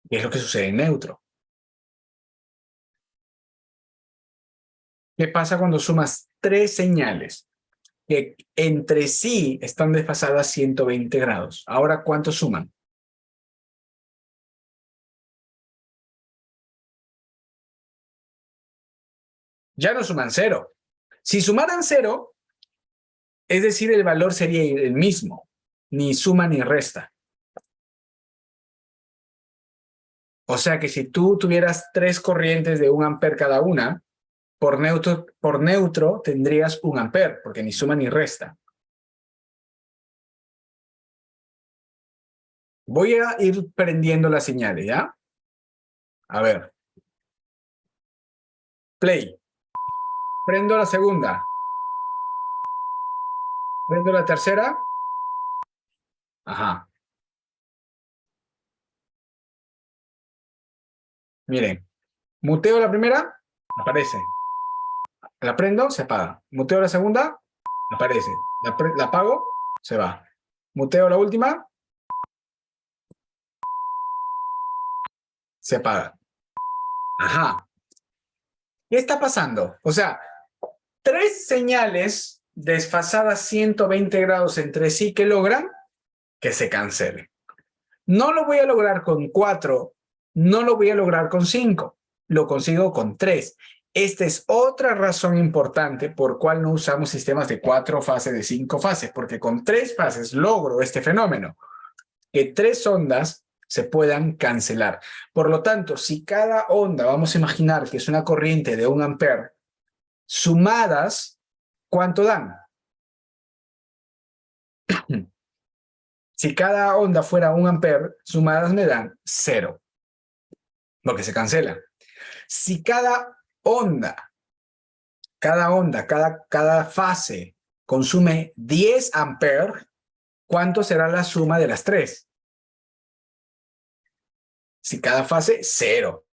¿Qué es lo que sucede en neutro? ¿Qué pasa cuando sumas 3 señales que entre sí están desfasadas 120 grados? Ahora, ¿cuánto suman? Ya no suman 0. Si sumaran 0, es decir, el valor sería el mismo, ni suma ni resta. O sea que si tú tuvieras 3 corrientes de 1 amper cada una, por neutro tendrías 1 amper, porque ni suma ni resta. Voy a ir prendiendo las señales, ¿ya? A ver. Play. Prendo la segunda. Prendo la tercera. Ajá. Miren. Muteo la primera, aparece. La prendo, se apaga. Muteo la segunda, aparece. La apago, se va. Muteo la última, se apaga. Ajá. ¿Qué está pasando? O sea, 3 señales desfasadas 120 grados entre sí que logran que se cancelen. No lo voy a lograr con 4, no lo voy a lograr con 5, lo consigo con 3. Esta es otra razón importante por cual no usamos sistemas de 4 fases, de 5 fases, porque con 3 fases logro este fenómeno, que 3 ondas se puedan cancelar. Por lo tanto, si cada onda, vamos a imaginar que es una corriente de 1 ampere, sumadas, ¿cuánto dan? Si cada onda fuera 1 ampere, sumadas me dan 0, porque se cancela. Si cada fase consume 10 amperes, ¿cuánto será la suma de las 3? Si cada fase, 0,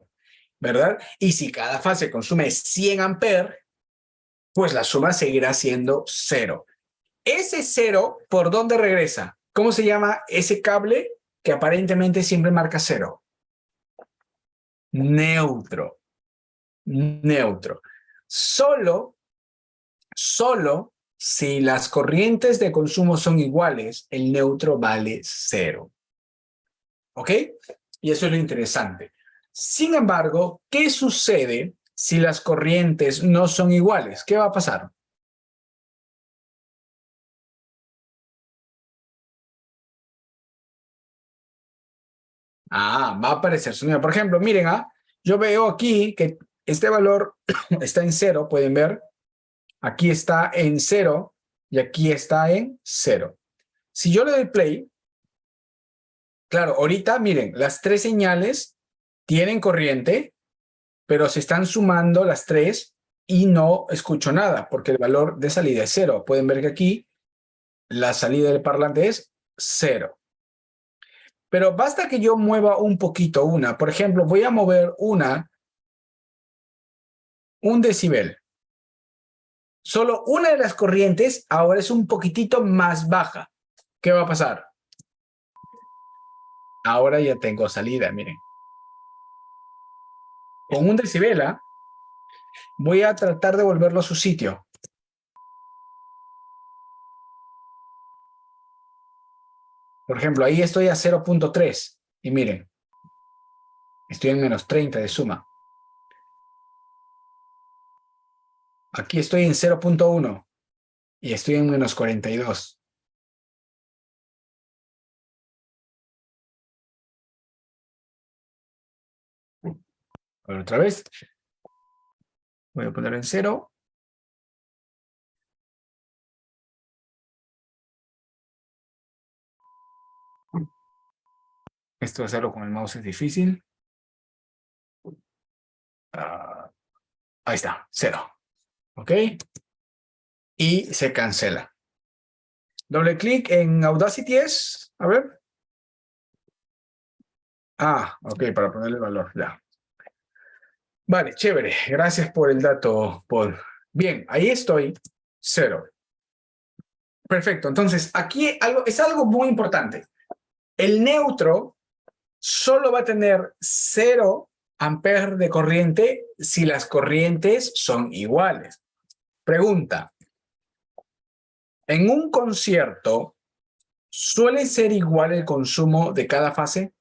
¿verdad? Y si cada fase consume 100 amperes, pues la suma seguirá siendo 0. Ese 0, ¿por dónde regresa? ¿Cómo se llama ese cable que aparentemente siempre marca 0? Neutro. Neutro. Solo si las corrientes de consumo son iguales, el neutro vale 0. ¿Ok? Y eso es lo interesante. Sin embargo, ¿qué sucede si las corrientes no son iguales? ¿Qué va a pasar? Va a aparecer sonido. Por ejemplo, miren, yo veo aquí que este valor está en 0, pueden ver. Aquí está en 0 y aquí está en 0. Si yo le doy play, claro, ahorita miren, las 3 señales tienen corriente, pero se están sumando las 3 y no escucho nada porque el valor de salida es 0. Pueden ver que aquí la salida del parlante es 0. Pero basta que yo mueva un poquito una. Por ejemplo, voy a mover un decibel. Solo una de las corrientes ahora es un poquitito más baja. ¿Qué va a pasar? Ahora ya tengo salida, miren. Con 1 decibel, voy a tratar de volverlo a su sitio. Por ejemplo, ahí estoy a 0.3 y miren, estoy en menos 30 de suma. Aquí estoy en 0.1 y estoy en menos 42. A ver, otra vez. Voy a poner en 0. Esto hacerlo con el mouse es difícil. Ahí está, 0. ¿Ok? Y se cancela. Doble clic en Audacity es, a ver. Ok, para ponerle valor, ya. Vale, chévere. Gracias por el dato, Paul. Bien, ahí estoy, 0. Perfecto, entonces aquí es algo muy importante. El neutro solo va a tener 0 amperes de corriente si las corrientes son iguales. Pregunta. ¿En un concierto suele ser igual el consumo de cada fase?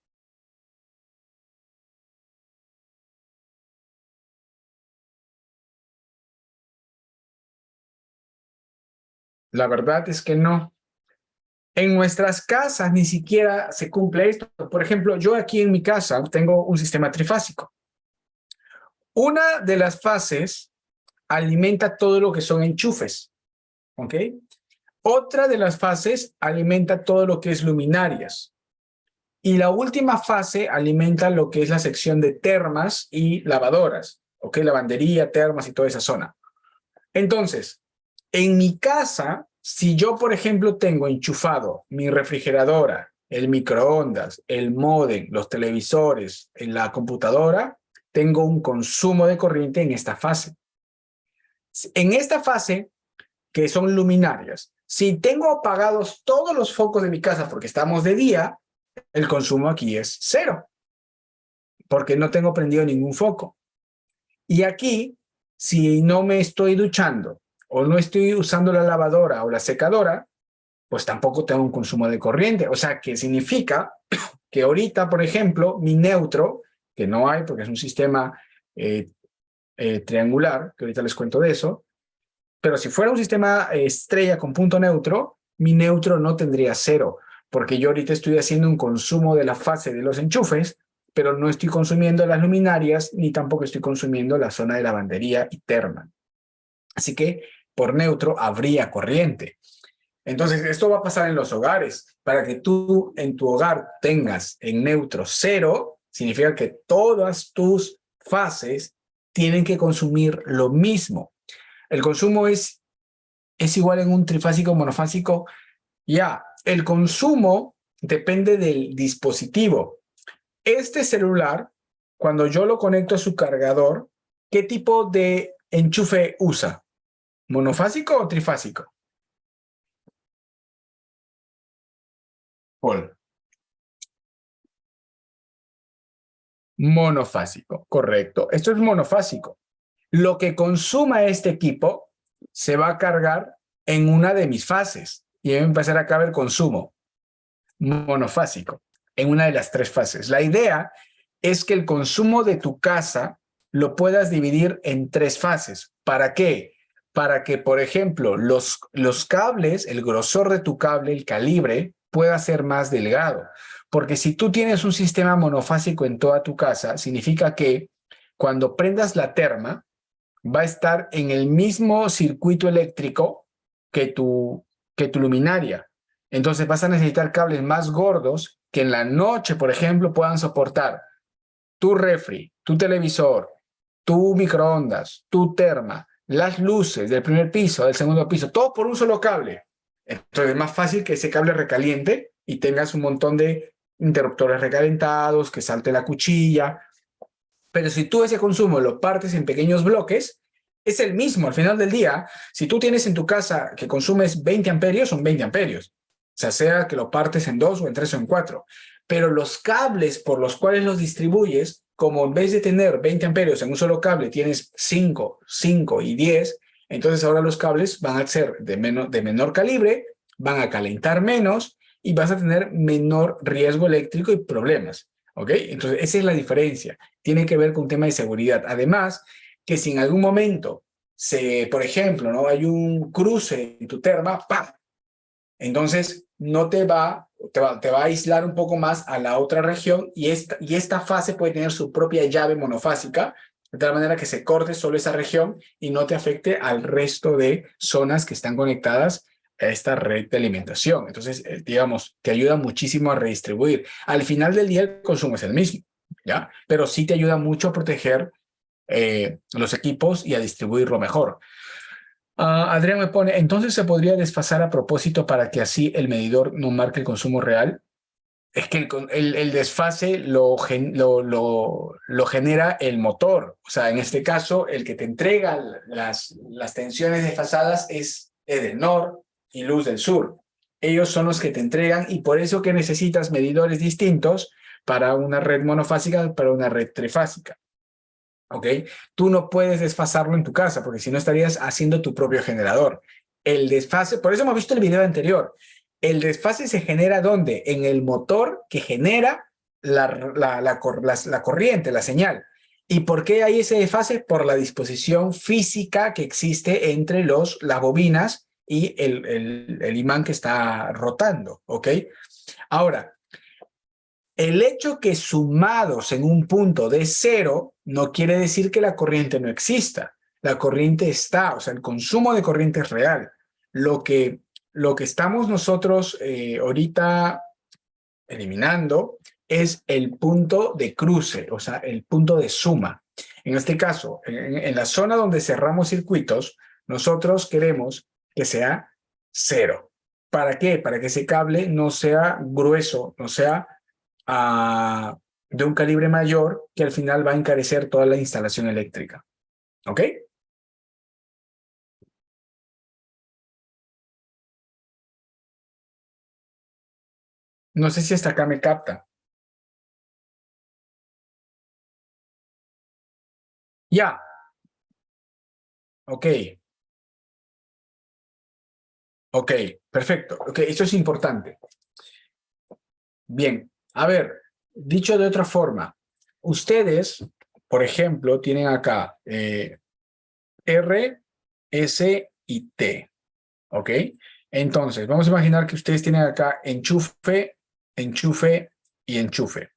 La verdad es que no. En nuestras casas ni siquiera se cumple esto. Por ejemplo, yo aquí en mi casa tengo un sistema trifásico. Una de las fases alimenta todo lo que son enchufes, ¿ok? Otra de las fases alimenta todo lo que es luminarias. Y la última fase alimenta lo que es la sección de termas y lavadoras, ¿ok? Lavandería, termas y toda esa zona. Entonces, en mi casa, si yo, por ejemplo, tengo enchufado mi refrigeradora, el microondas, el módem, los televisores, en la computadora, tengo un consumo de corriente en esta fase. En esta fase, que son luminarias, si tengo apagados todos los focos de mi casa porque estamos de día, el consumo aquí es 0, porque no tengo prendido ningún foco. Y aquí, si no me estoy duchando o no estoy usando la lavadora o la secadora, pues tampoco tengo un consumo de corriente. O sea, que significa que ahorita, por ejemplo, mi neutro, que no hay porque es un sistema triangular, que ahorita les cuento de eso. Pero si fuera un sistema estrella con punto neutro, mi neutro no tendría 0, porque yo ahorita estoy haciendo un consumo de la fase de los enchufes, pero no estoy consumiendo las luminarias, ni tampoco estoy consumiendo la zona de lavandería y terma. Así que por neutro habría corriente. Entonces, esto va a pasar en los hogares. Para que tú en tu hogar tengas en neutro 0, significa que todas tus fases tienen que consumir lo mismo. El consumo es igual en un trifásico o monofásico. Ya, el consumo depende del dispositivo. Este celular, cuando yo lo conecto a su cargador, ¿qué tipo de enchufe usa? ¿Monofásico o trifásico? Paul. Monofásico, correcto. Esto es monofásico. Lo que consuma este equipo se va a cargar en una de mis fases y va a empezar a caber consumo monofásico en una de las 3 fases. La idea es que el consumo de tu casa lo puedas dividir en 3 fases. ¿Para qué? Para que, por ejemplo, los cables, el grosor de tu cable, el calibre, pueda ser más delgado. Porque si tú tienes un sistema monofásico en toda tu casa, significa que cuando prendas la terma, va a estar en el mismo circuito eléctrico que tu luminaria. Entonces vas a necesitar cables más gordos que en la noche, por ejemplo, puedan soportar tu refri, tu televisor, tu microondas, tu terma, las luces del primer piso, del segundo piso, todo por un solo cable. Entonces es más fácil que ese cable recaliente y tengas un montón de interruptores recalentados, que salte la cuchilla. Pero si tú ese consumo lo partes en pequeños bloques, es el mismo al final del día. Si tú tienes en tu casa que consumes 20 amperios, son 20 amperios. O sea que lo partes en 2 o en 3 o en 4. Pero los cables por los cuales los distribuyes, como en vez de tener 20 amperios en un solo cable, tienes 5, 5 y 10, entonces ahora los cables van a ser de menor calibre, van a calentar menos y vas a tener menor riesgo eléctrico y problemas. ¿Ok? Entonces esa es la diferencia. Tiene que ver con un tema de seguridad. Además, que si en algún momento, por ejemplo, ¿no? Hay un cruce en tu terma, ¡pam! Entonces no te va a aislar un poco más a la otra región y esta fase puede tener su propia llave monofásica, de tal manera que se corte solo esa región y no te afecte al resto de zonas que están conectadas a esta red de alimentación. Entonces, digamos, te ayuda muchísimo a redistribuir. Al final del día el consumo es el mismo, ¿ya? Pero sí te ayuda mucho a proteger los equipos y a distribuirlo mejor. Adrián me pone, entonces se podría desfasar a propósito para que así el medidor no marque el consumo real. Es que el desfase lo genera el motor. O sea, en este caso, el que te entrega las tensiones desfasadas es Edenor y Luz del Sur. Ellos son los que te entregan y por eso que necesitas medidores distintos para una red monofásica, para una red trifásica. ¿Ok? Tú no puedes desfasarlo en tu casa porque si no estarías haciendo tu propio generador. El desfase, por eso hemos visto el video anterior, el desfase se genera ¿dónde? En el motor que genera la corriente, la señal. ¿Y por qué hay ese desfase? Por la disposición física que existe entre las bobinas y el imán que está rotando. ¿Ok? Ahora, el hecho que sumados en un punto de 0 no quiere decir que la corriente no exista. La corriente está, o sea, el consumo de corriente es real. Lo que estamos nosotros ahorita eliminando es el punto de cruce, o sea, el punto de suma. En este caso, en la zona donde cerramos circuitos, nosotros queremos que sea 0. ¿Para qué? Para que ese cable no sea grueso, no sea de un calibre mayor que al final va a encarecer toda la instalación eléctrica. ¿Ok? No sé si hasta acá me capta. Ya. Ok. Ok. Perfecto. Ok, eso es importante. Bien. A ver, dicho de otra forma, ustedes por ejemplo, tienen acá R, S y T, ¿ok? Entonces, vamos a imaginar que ustedes tienen acá enchufe, enchufe y enchufe.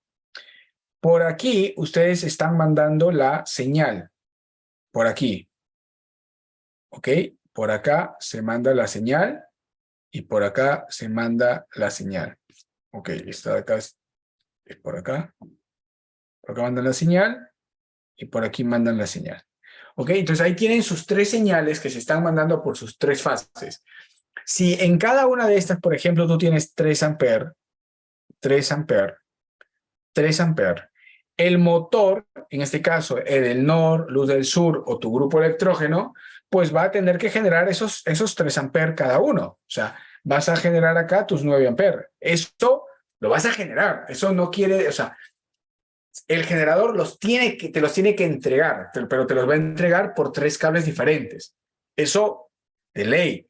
Por aquí, ustedes están mandando la señal. Por aquí. ¿Ok? Por acá se manda la señal y por acá se manda la señal. Ok, esta de acá es por acá. Por acá mandan la señal y por aquí mandan la señal. Ok, entonces ahí tienen sus tres señales que se están mandando por sus tres fases. Si en cada una de estas, por ejemplo, tú tienes 3 amperes, 3 amperes, 3 amperes, el motor, en este caso el del NOR, luz del sur o tu grupo electrógeno, pues va a tener que generar esos 3 amperes cada uno. O sea, vas a generar acá tus 9 amperes. Esto lo vas a generar. Eso no quiere, o sea, el generador te los tiene que entregar, pero te los va a entregar por 3 cables diferentes. Eso de ley.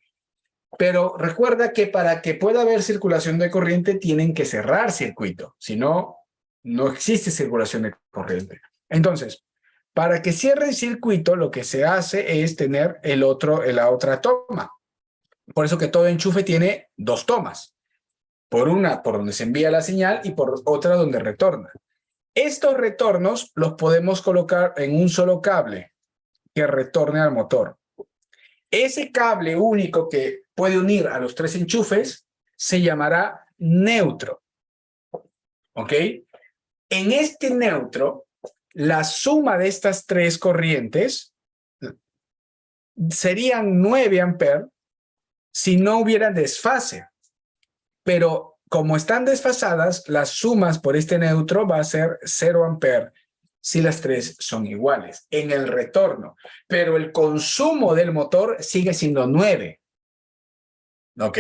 Pero recuerda que para que pueda haber circulación de corriente tienen que cerrar circuito, si no, no existe circulación de corriente. Entonces, para que cierre el circuito, lo que se hace es tener la otra toma. Por eso que todo enchufe tiene 2 tomas. Por una, por donde se envía la señal y por otra donde retorna. Estos retornos los podemos colocar en un solo cable que retorne al motor. Ese cable único que puede unir a los 3 enchufes se llamará neutro. ¿Ok? En este neutro, la suma de estas 3 corrientes serían 9 amperes si no hubiera desfase. Pero como están desfasadas, las sumas por este neutro va a ser 0 amperes si las 3 son iguales en el retorno. Pero el consumo del motor sigue siendo 9. ¿Ok?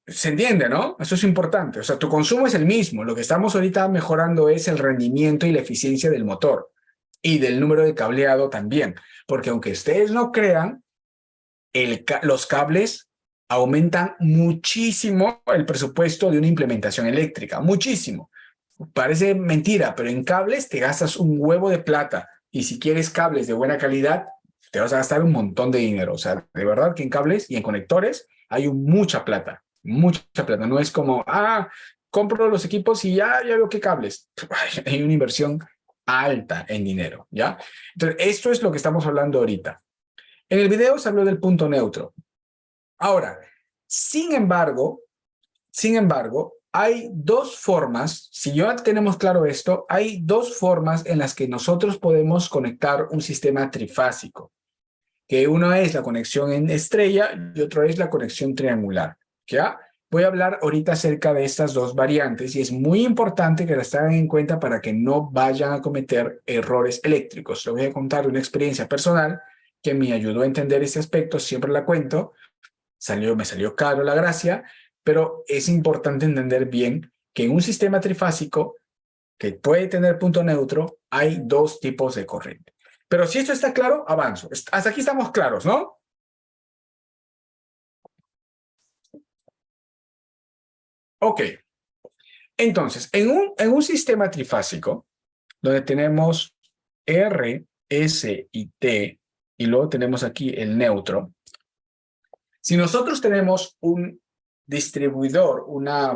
Se entiende, ¿no? Eso es importante. O sea, tu consumo es el mismo. Lo que estamos ahorita mejorando es el rendimiento y la eficiencia del motor. Y del número de cableado también. Porque aunque ustedes no crean, los cables aumentan muchísimo el presupuesto de una implementación eléctrica. Muchísimo. Parece mentira, pero en cables te gastas un huevo de plata. Y si quieres cables de buena calidad, te vas a gastar un montón de dinero. O sea, de verdad que en cables y en conectores hay mucha plata. Mucha plata. No es como, compro los equipos y ya veo qué cables. Hay una inversión alta en dinero, ¿ya? Entonces, esto es lo que estamos hablando ahorita. En el video se habló del punto neutro. Ahora, sin embargo, hay 2 formas, si ya tenemos claro esto, hay 2 formas en las que nosotros podemos conectar un sistema trifásico, que una es la conexión en estrella y otra es la conexión triangular, ¿ya? Voy a hablar ahorita acerca de estas 2 variantes y es muy importante que las tengan en cuenta para que no vayan a cometer errores eléctricos. Les voy a contar una experiencia personal que me ayudó a entender este aspecto, siempre la cuento, me salió caro la gracia, pero es importante entender bien que en un sistema trifásico que puede tener punto neutro, hay 2 tipos de corriente. Pero si esto está claro, avanzo. Hasta aquí estamos claros, ¿no? Ok. Entonces, en un sistema trifásico, donde tenemos R, S y T, y luego tenemos aquí el neutro, si nosotros tenemos un distribuidor, una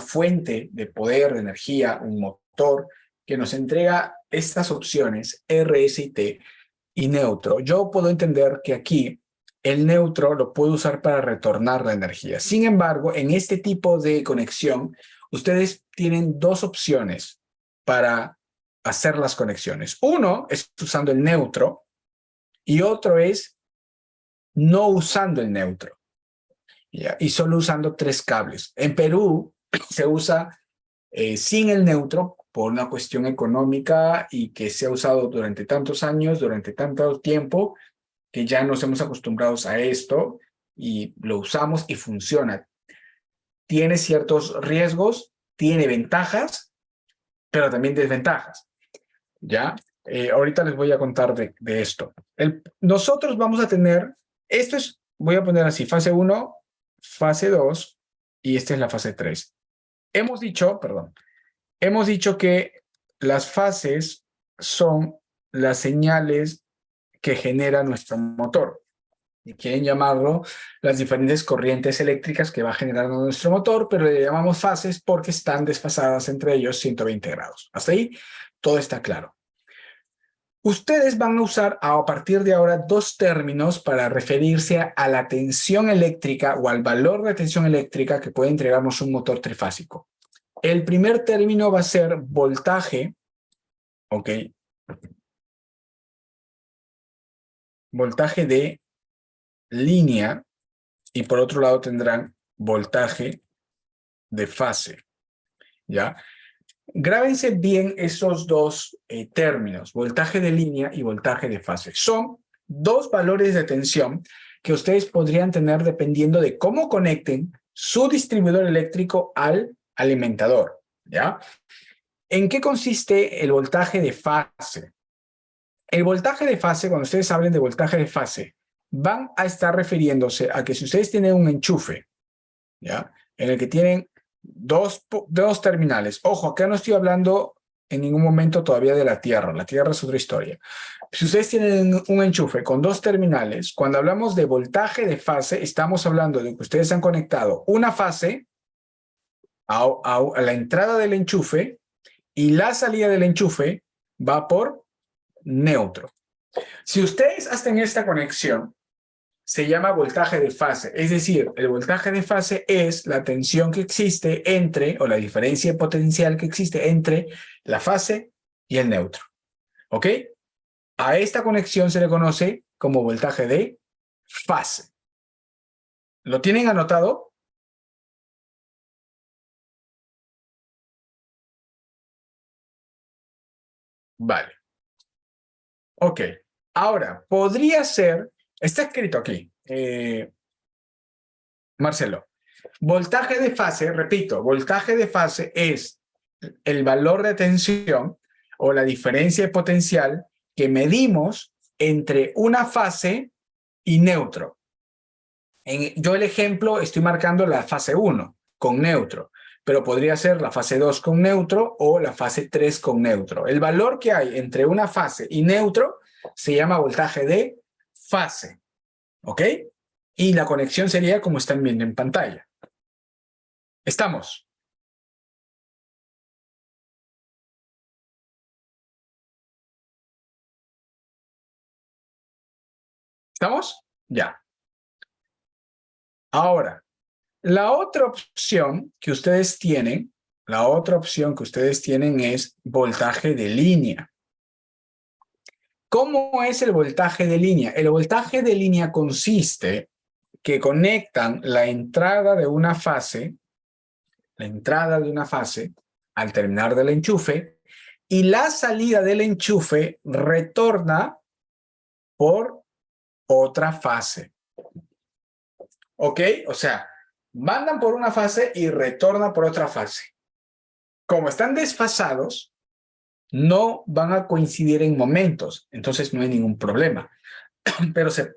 fuente de poder, de energía, un motor que nos entrega estas opciones, R, S y T, y neutro, yo puedo entender que aquí el neutro lo puedo usar para retornar la energía. Sin embargo, en este tipo de conexión, ustedes tienen 2 opciones para hacer las conexiones. Uno es usando el neutro y otro es no usando el neutro. ¿Ya? Y solo usando 3 cables. En Perú se usa sin el neutro por una cuestión económica y que se ha usado durante tantos años, durante tanto tiempo, que ya nos hemos acostumbrado a esto y lo usamos y funciona. Tiene ciertos riesgos, tiene ventajas, pero también desventajas. ¿Ya? Ahorita les voy a contar de esto. Nosotros vamos a tener, voy a poner así, fase 1, fase 2, y esta es la fase 3. Hemos dicho que las fases son las señales que genera nuestro motor. Y quieren llamarlo las diferentes corrientes eléctricas que va generando nuestro motor, pero le llamamos fases porque están desfasadas entre ellos 120 grados. Hasta ahí todo está claro. Ustedes van a usar a partir de ahora dos términos para referirse a la tensión eléctrica o al valor de tensión eléctrica que puede entregarnos un motor trifásico. El primer término va a ser voltaje, ¿ok? Voltaje de línea, y por otro lado tendrán voltaje de fase, ¿ya? Grábense bien esos dos términos, voltaje de línea y voltaje de fase. Son dos valores de tensión que ustedes podrían tener dependiendo de cómo conecten su distribuidor eléctrico al alimentador, ¿ya? ¿En qué consiste el voltaje de fase? El voltaje de fase, cuando ustedes hablen de voltaje de fase, van a estar refiriéndose a que si ustedes tienen un enchufe, ¿ya? En el que tienen dos terminales. Ojo, acá no estoy hablando en ningún momento todavía de la Tierra es otra historia. Si ustedes tienen un enchufe con dos terminales, cuando hablamos de voltaje de fase, estamos hablando de que ustedes han conectado una fase a la entrada del enchufe y la salida del enchufe va por neutro. Si ustedes hacen esta conexión, se llama voltaje de fase. Es decir, el voltaje de fase es la tensión que existe entre, o la diferencia potencial que existe entre la fase y el neutro. ¿Ok? A esta conexión se le conoce como voltaje de fase. ¿Lo tienen anotado? Vale. Ok. Ahora, podría ser, está escrito aquí, Marcelo. Voltaje de fase, repito, voltaje de fase es el valor de tensión o la diferencia potencial que medimos entre una fase y neutro. Yo el ejemplo estoy marcando la fase 1 con neutro, pero podría ser la fase 2 con neutro o la fase 3 con neutro. El valor que hay entre una fase y neutro se llama voltaje de fase, ¿ok? Y la conexión sería como están viendo en pantalla. ¿Estamos? ¿Estamos? Ya. Ahora, la otra opción que ustedes tienen, es voltaje de línea. ¿Cómo es el voltaje de línea? El voltaje de línea consiste que conectan la entrada de una fase al terminar del enchufe y la salida del enchufe retorna por otra fase. ¿Ok? O sea, mandan por una fase y retornan por otra fase. Como están desfasados, no van a coincidir en momentos, entonces no hay ningún problema.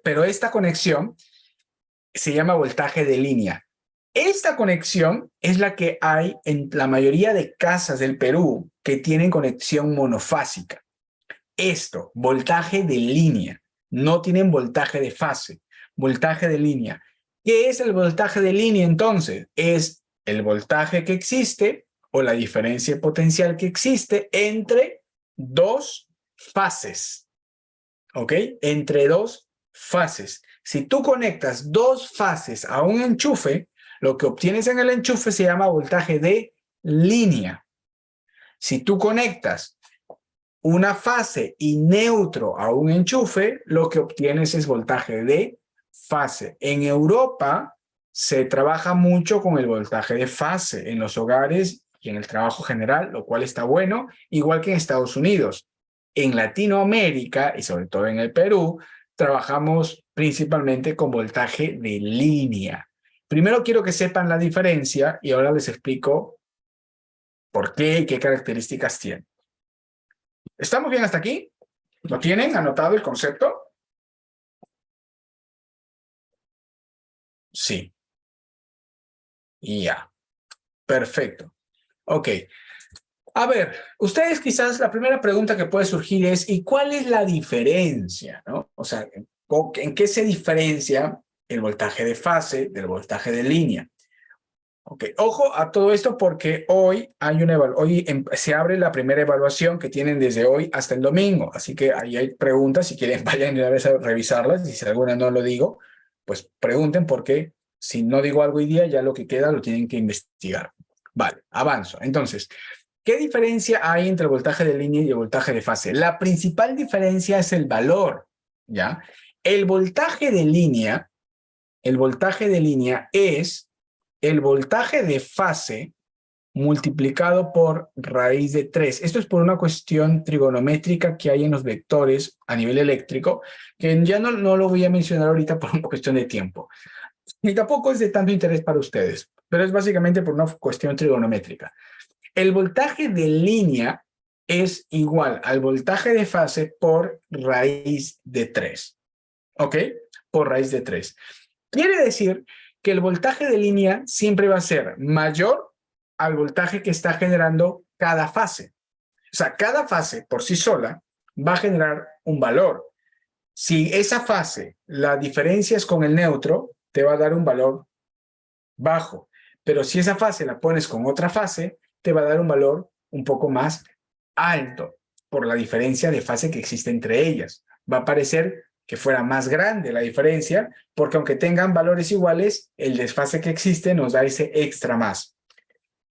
Pero esta conexión se llama voltaje de línea. Esta conexión es la que hay en la mayoría de casas del Perú que tienen conexión monofásica. Esto, voltaje de línea, no tienen voltaje de fase, voltaje de línea. ¿Qué es el voltaje de línea entonces? Es el voltaje que existe o la diferencia potencial que existe entre dos fases, ¿ok? Entre dos fases. Si tú conectas dos fases a un enchufe, lo que obtienes en el enchufe se llama voltaje de línea. Si tú conectas una fase y neutro a un enchufe, lo que obtienes es voltaje de fase. En Europa se trabaja mucho con el voltaje de fase en los hogares y en el trabajo general, lo cual está bueno, igual que en Estados Unidos. En Latinoamérica y sobre todo en el Perú, trabajamos principalmente con voltaje de línea. Primero quiero que sepan la diferencia y ahora les explico por qué y qué características tiene. ¿Estamos bien hasta aquí? ¿Lo tienen anotado el concepto? Sí. Ya. Perfecto. Ok. A ver, ustedes quizás la primera pregunta que puede surgir es, ¿y cuál es la diferencia? ¿No? O sea, ¿en qué se diferencia el voltaje de fase del voltaje de línea? Ok, ojo a todo esto porque hoy hay se abre la primera evaluación que tienen desde hoy hasta el domingo. Así que ahí hay preguntas, si quieren vayan de una vez a revisarlas y si alguna no lo digo, pues pregunten porque si no digo algo hoy día, ya lo que queda lo tienen que investigar. Vale, avanzo. Entonces, ¿qué diferencia hay entre el voltaje de línea y el voltaje de fase? La principal diferencia es el valor, ¿ya? El voltaje de línea, el voltaje de línea es el voltaje de fase multiplicado por raíz de 3. Esto es por una cuestión trigonométrica que hay en los vectores a nivel eléctrico, que ya no lo voy a mencionar ahorita por una cuestión de tiempo. Ni tampoco es de tanto interés para ustedes, pero es básicamente por una cuestión trigonométrica. El voltaje de línea es igual al voltaje de fase por raíz de 3. ¿Ok? Por raíz de 3. Quiere decir que el voltaje de línea siempre va a ser mayor al voltaje que está generando cada fase. O sea, cada fase por sí sola va a generar un valor. Si esa fase, la diferencia es con el neutro, te va a dar un valor bajo. Pero si esa fase la pones con otra fase, te va a dar un valor un poco más alto por la diferencia de fase que existe entre ellas. Va a parecer que fuera más grande la diferencia, porque aunque tengan valores iguales, el desfase que existe nos da ese extra más.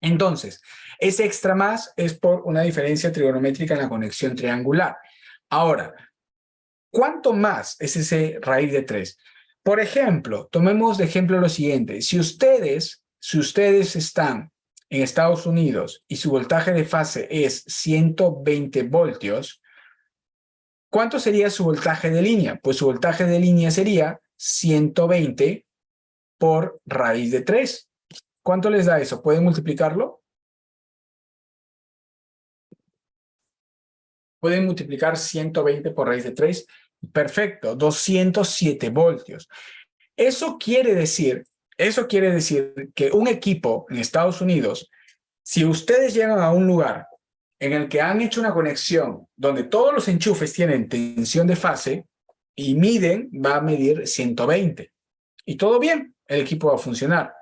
Entonces, ese extra más es por una diferencia trigonométrica en la conexión triangular. Ahora, ¿cuánto más es ese raíz de 3? Por ejemplo, tomemos de ejemplo lo siguiente. Si ustedes están en Estados Unidos y su voltaje de fase es 120 voltios, ¿cuánto sería su voltaje de línea? Pues su voltaje de línea sería 120 por raíz de 3. ¿Cuánto les da eso? ¿Pueden multiplicarlo? Pueden multiplicar 120 por raíz de 3. Perfecto, 207 voltios. Eso quiere decir que un equipo en Estados Unidos, si ustedes llegan a un lugar en el que han hecho una conexión donde todos los enchufes tienen tensión de fase y va a medir 120. Y todo bien, el equipo va a funcionar.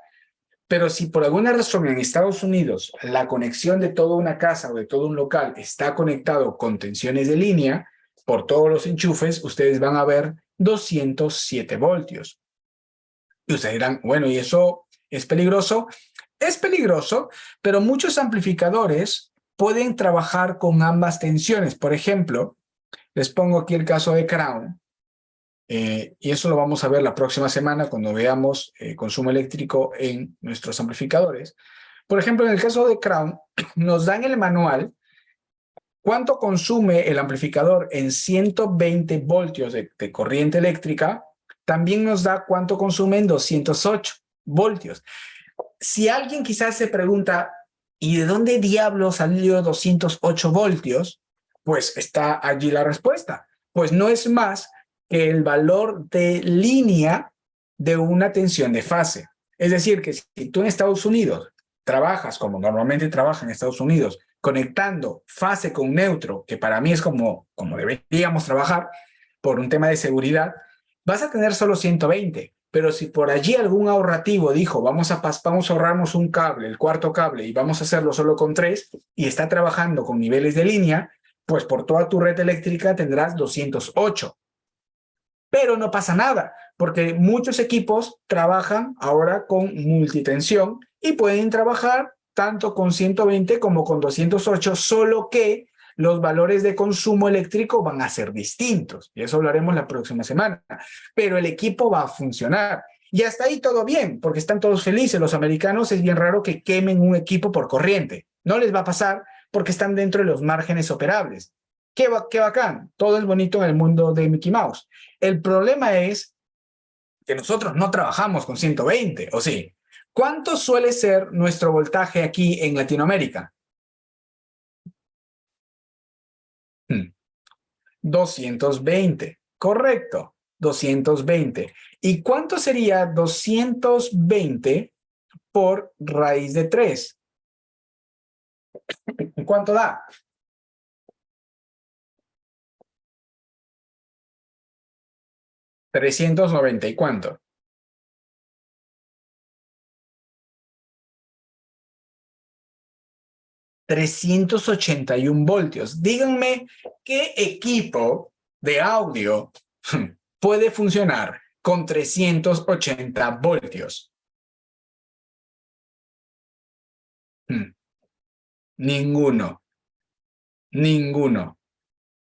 Pero si por alguna razón en Estados Unidos la conexión de toda una casa o de todo un local está conectado con tensiones de línea, por todos los enchufes, ustedes van a ver 207 voltios. Y ustedes dirán, bueno, ¿y eso es peligroso? Es peligroso, pero muchos amplificadores pueden trabajar con ambas tensiones. Por ejemplo, les pongo aquí el caso de Crown, y eso lo vamos a ver la próxima semana cuando veamos consumo eléctrico en nuestros amplificadores. Por ejemplo, en el caso de Crown, nos dan el manual cuánto consume el amplificador en 120 voltios de corriente eléctrica. También nos da cuánto consume en 208 voltios. Si alguien quizás se pregunta, ¿y de dónde diablos salió 208 voltios? Pues está allí la respuesta. Pues no es más que el valor de línea de una tensión de fase. Es decir, que si tú en Estados Unidos trabajas como normalmente trabaja en Estados Unidos, conectando fase con neutro, que para mí es como deberíamos trabajar por un tema de seguridad, vas a tener solo 120. Pero si por allí algún ahorrativo dijo, vamos a ahorrarnos un cable, el cuarto cable, y vamos a hacerlo solo con 3, y está trabajando con niveles de línea, pues por toda tu red eléctrica tendrás 208. Pero no pasa nada, porque muchos equipos trabajan ahora con multitensión y pueden trabajar tanto con 120 como con 208, solo que los valores de consumo eléctrico van a ser distintos. Y eso hablaremos la próxima semana. Pero el equipo va a funcionar. Y hasta ahí todo bien, porque están todos felices. Los americanos es bien raro que quemen un equipo por corriente. No les va a pasar porque están dentro de los márgenes operables. Qué bacán. Todo es bonito en el mundo de Mickey Mouse. El problema es que nosotros no trabajamos con 120, ¿o sí? ¿Cuánto suele ser nuestro voltaje aquí en Latinoamérica? 220, correcto, 220. ¿Y cuánto sería 220 por raíz de 3? ¿Cuánto da? ¿390 y cuánto? 381 voltios. Díganme qué equipo de audio puede funcionar con 380 voltios. Ninguno. Ninguno.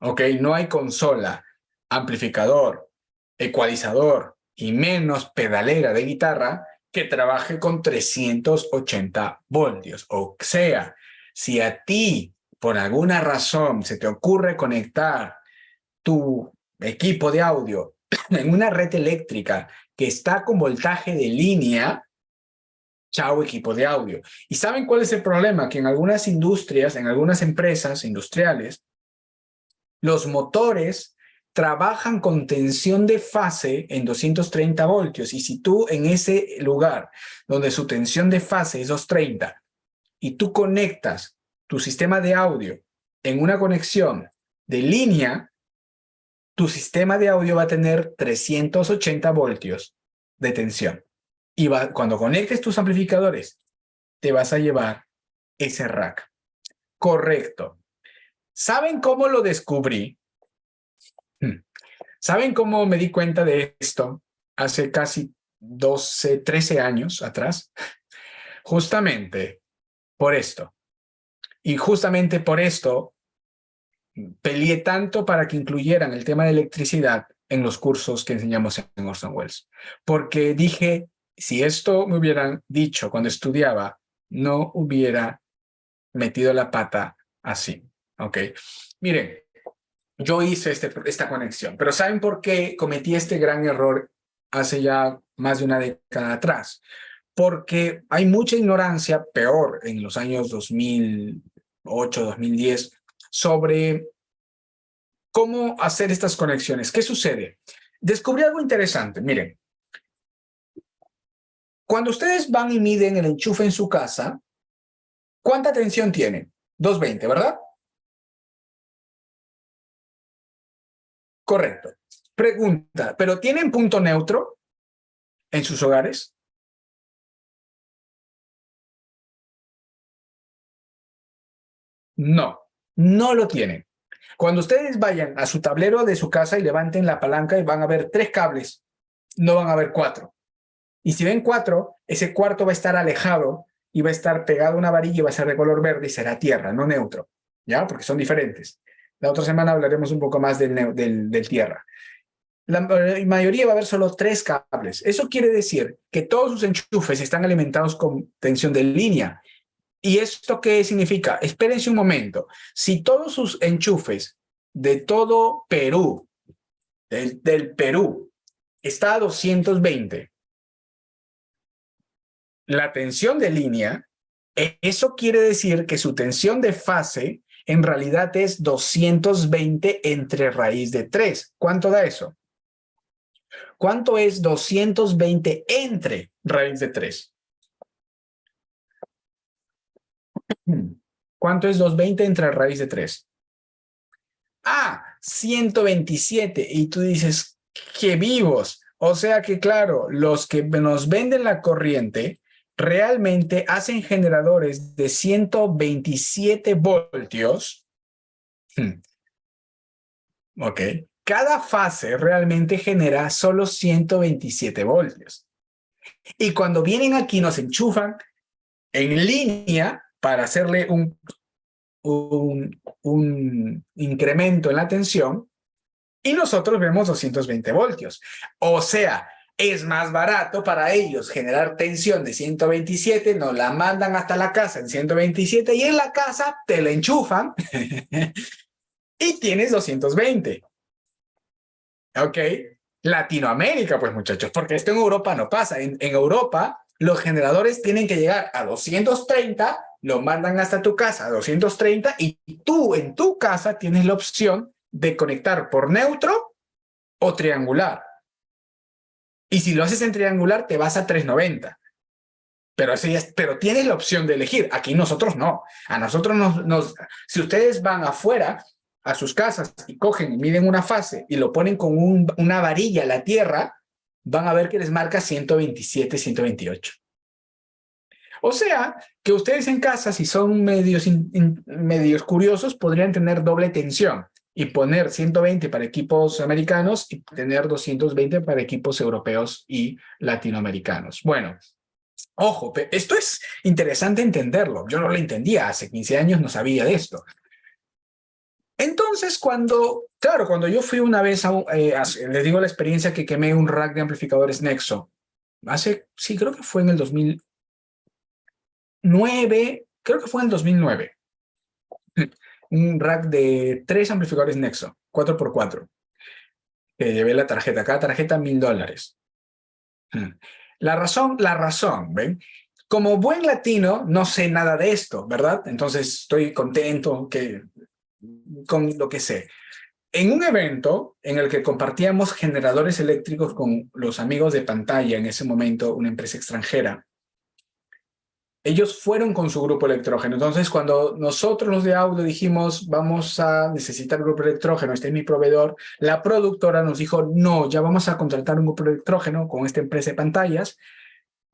¿Ok? No hay consola, amplificador, ecualizador y menos pedalera de guitarra que trabaje con 380 voltios. O sea, si a ti, por alguna razón, se te ocurre conectar tu equipo de audio en una red eléctrica que está con voltaje de línea, chao equipo de audio. ¿Y saben cuál es el problema? Que en algunas industrias, en algunas empresas industriales, los motores trabajan con tensión de fase en 230 voltios. Y si tú en ese lugar donde su tensión de fase es 230 y tú conectas tu sistema de audio en una conexión de línea, tu sistema de audio va a tener 380 voltios de tensión. Y cuando conectes tus amplificadores, te vas a llevar ese rack. Correcto. ¿Saben cómo lo descubrí? ¿Saben cómo me di cuenta de esto hace casi 12, 13 años atrás? Justamente por esto. Y justamente por esto peleé tanto para que incluyeran el tema de electricidad en los cursos que enseñamos en Orson Welles. Porque dije, si esto me hubieran dicho cuando estudiaba, no hubiera metido la pata así. ¿Ok? Miren, yo hice esta conexión, pero ¿saben por qué cometí este gran error hace ya más de una década atrás? Porque hay mucha ignorancia, peor en los años 2008, 2010, sobre cómo hacer estas conexiones. ¿Qué sucede? Descubrí algo interesante. Miren, cuando ustedes van y miden el enchufe en su casa, ¿cuánta tensión tienen? 220, ¿verdad? Correcto. Pregunta, ¿pero tienen punto neutro en sus hogares? No, no lo tienen. Cuando ustedes vayan a su tablero de su casa y levanten la palanca y van a ver 3 cables, no van a ver 4. Y si ven 4, ese cuarto va a estar alejado y va a estar pegado a una varilla y va a ser de color verde y será tierra, no neutro, ¿ya? Porque son diferentes. La otra semana hablaremos un poco más del tierra. La mayoría va a haber solo 3 cables. Eso quiere decir que todos sus enchufes están alimentados con tensión de línea. ¿Y esto qué significa? Espérense un momento. Si todos sus enchufes de todo Perú, del Perú, está a 220, la tensión de línea, eso quiere decir que su tensión de fase en realidad es 220 entre raíz de 3. ¿Cuánto da eso? ¿Cuánto es 220 entre raíz de 3? ¿Cuánto es 220 entre raíz de 3? Ah, 127. Y tú dices, ¡qué vivos! O sea que, claro, los que nos venden la corriente realmente hacen generadores de 127 voltios. Ok. Cada fase realmente genera solo 127 voltios. Y cuando vienen aquí nos enchufan en línea para hacerle un incremento en la tensión y nosotros vemos 220 voltios. O sea, es más barato para ellos generar tensión de 127, nos la mandan hasta la casa en 127 y en la casa te la enchufan y tienes 220. ¿Ok? Latinoamérica, pues muchachos, porque esto en Europa no pasa. En Europa los generadores tienen que llegar a 230, lo mandan hasta tu casa a 230 y tú en tu casa tienes la opción de conectar por neutro o triangular. Y si lo haces en triangular te vas a 390. pero tienes la opción de elegir. Aquí nosotros no. A nosotros si ustedes van afuera a sus casas y cogen y miden una fase y lo ponen con una varilla a la tierra, van a ver que les marca 127, 128. O sea, que ustedes en casa, si son medios curiosos, podrían tener doble tensión y poner 120 para equipos americanos y tener 220 para equipos europeos y latinoamericanos. Bueno, ojo, esto es interesante entenderlo. Yo no lo entendía, hace 15 años no sabía de esto. Entonces, cuando yo fui una vez, les digo la experiencia que quemé un rack de amplificadores Nexo, sí, creo que fue en el 2009, creo que fue en el 2009, un rack de 3 amplificadores Nexo, 4x4, que llevé la tarjeta, cada tarjeta $1000. La razón, ¿ven? Como buen latino, no sé nada de esto, ¿verdad? Entonces estoy contento con lo que sé. En un evento en el que compartíamos generadores eléctricos con los amigos de Pantalla, en ese momento una empresa extranjera, ellos fueron con su grupo electrógeno. Entonces, cuando nosotros los de audio dijimos, vamos a necesitar grupo electrógeno, este es mi proveedor, la productora nos dijo, no, ya vamos a contratar un grupo electrógeno con esta empresa de pantallas,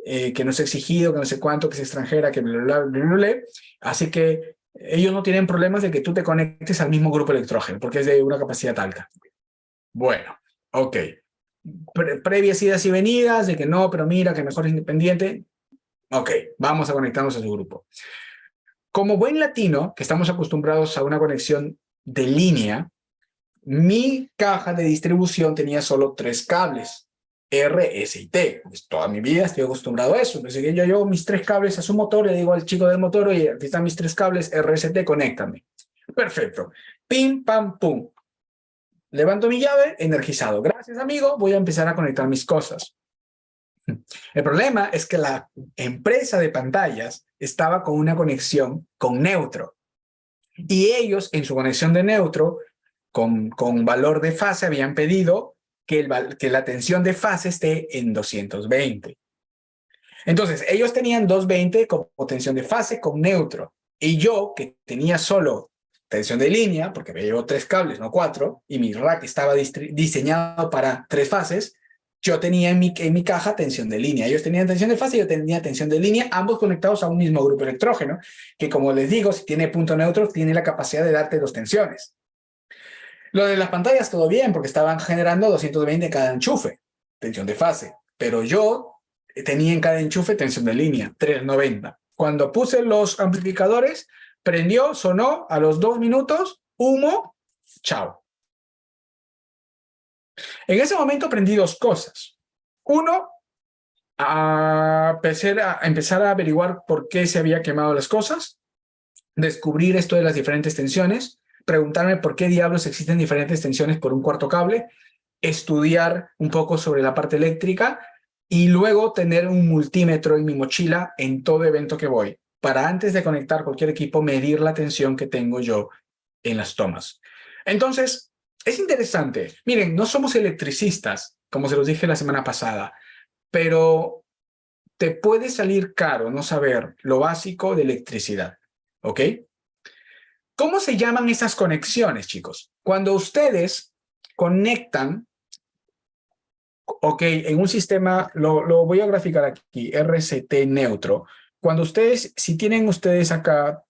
que no es exigido, que no sé cuánto, que es extranjera, que bla, bla, bla, bla, bla. Así que ellos no tienen problemas de que tú te conectes al mismo grupo electrógeno, porque es de una capacidad alta. Bueno, ok. Previas idas y venidas, de que no, pero mira, que mejor es independiente. Ok, vamos a conectarnos a su grupo. Como buen latino, que estamos acostumbrados a una conexión de línea, mi caja de distribución tenía solo 3 cables, R, S y T. Pues toda mi vida estoy acostumbrado a eso. Entonces yo llevo mis 3 cables a su motor, le digo al chico del motor, oye, aquí están mis 3 cables, R, S, T, conéctame. Perfecto. Pim, pam, pum. Levanto mi llave, energizado. Gracias, amigo, voy a empezar a conectar mis cosas. El problema es que la empresa de pantallas estaba con una conexión con neutro. Y ellos, en su conexión de neutro, con valor de fase, habían pedido que la tensión de fase esté en 220. Entonces, ellos tenían 220 como tensión de fase con neutro. Y yo, que tenía solo tensión de línea, porque me llevo 3 cables, no 4, y mi rack estaba diseñado para 3 fases, yo tenía en mi caja tensión de línea. Ellos tenían tensión de fase y yo tenía tensión de línea, ambos conectados a un mismo grupo electrógeno, que como les digo, si tiene punto neutro, tiene la capacidad de darte 2 tensiones. Lo de las pantallas todo bien, porque estaban generando 220 en cada enchufe, tensión de fase. Pero yo tenía en cada enchufe tensión de línea, 390. Cuando puse los amplificadores, prendió, sonó, a los 2 minutos, humo, chao. En ese momento aprendí 2 cosas. Uno, empezar a averiguar por qué se había quemado las cosas, descubrir esto de las diferentes tensiones, preguntarme por qué diablos existen diferentes tensiones por un cuarto cable, estudiar un poco sobre la parte eléctrica y luego tener un multímetro en mi mochila en todo evento que voy, para antes de conectar cualquier equipo medir la tensión que tengo yo en las tomas. Entonces, es interesante. Miren, no somos electricistas, como se los dije la semana pasada, pero te puede salir caro no saber lo básico de electricidad, ¿ok? ¿Cómo se llaman esas conexiones, chicos? Cuando ustedes conectan, ok, en un sistema, lo voy a graficar aquí, RCT neutro. Cuando si tienen ustedes acá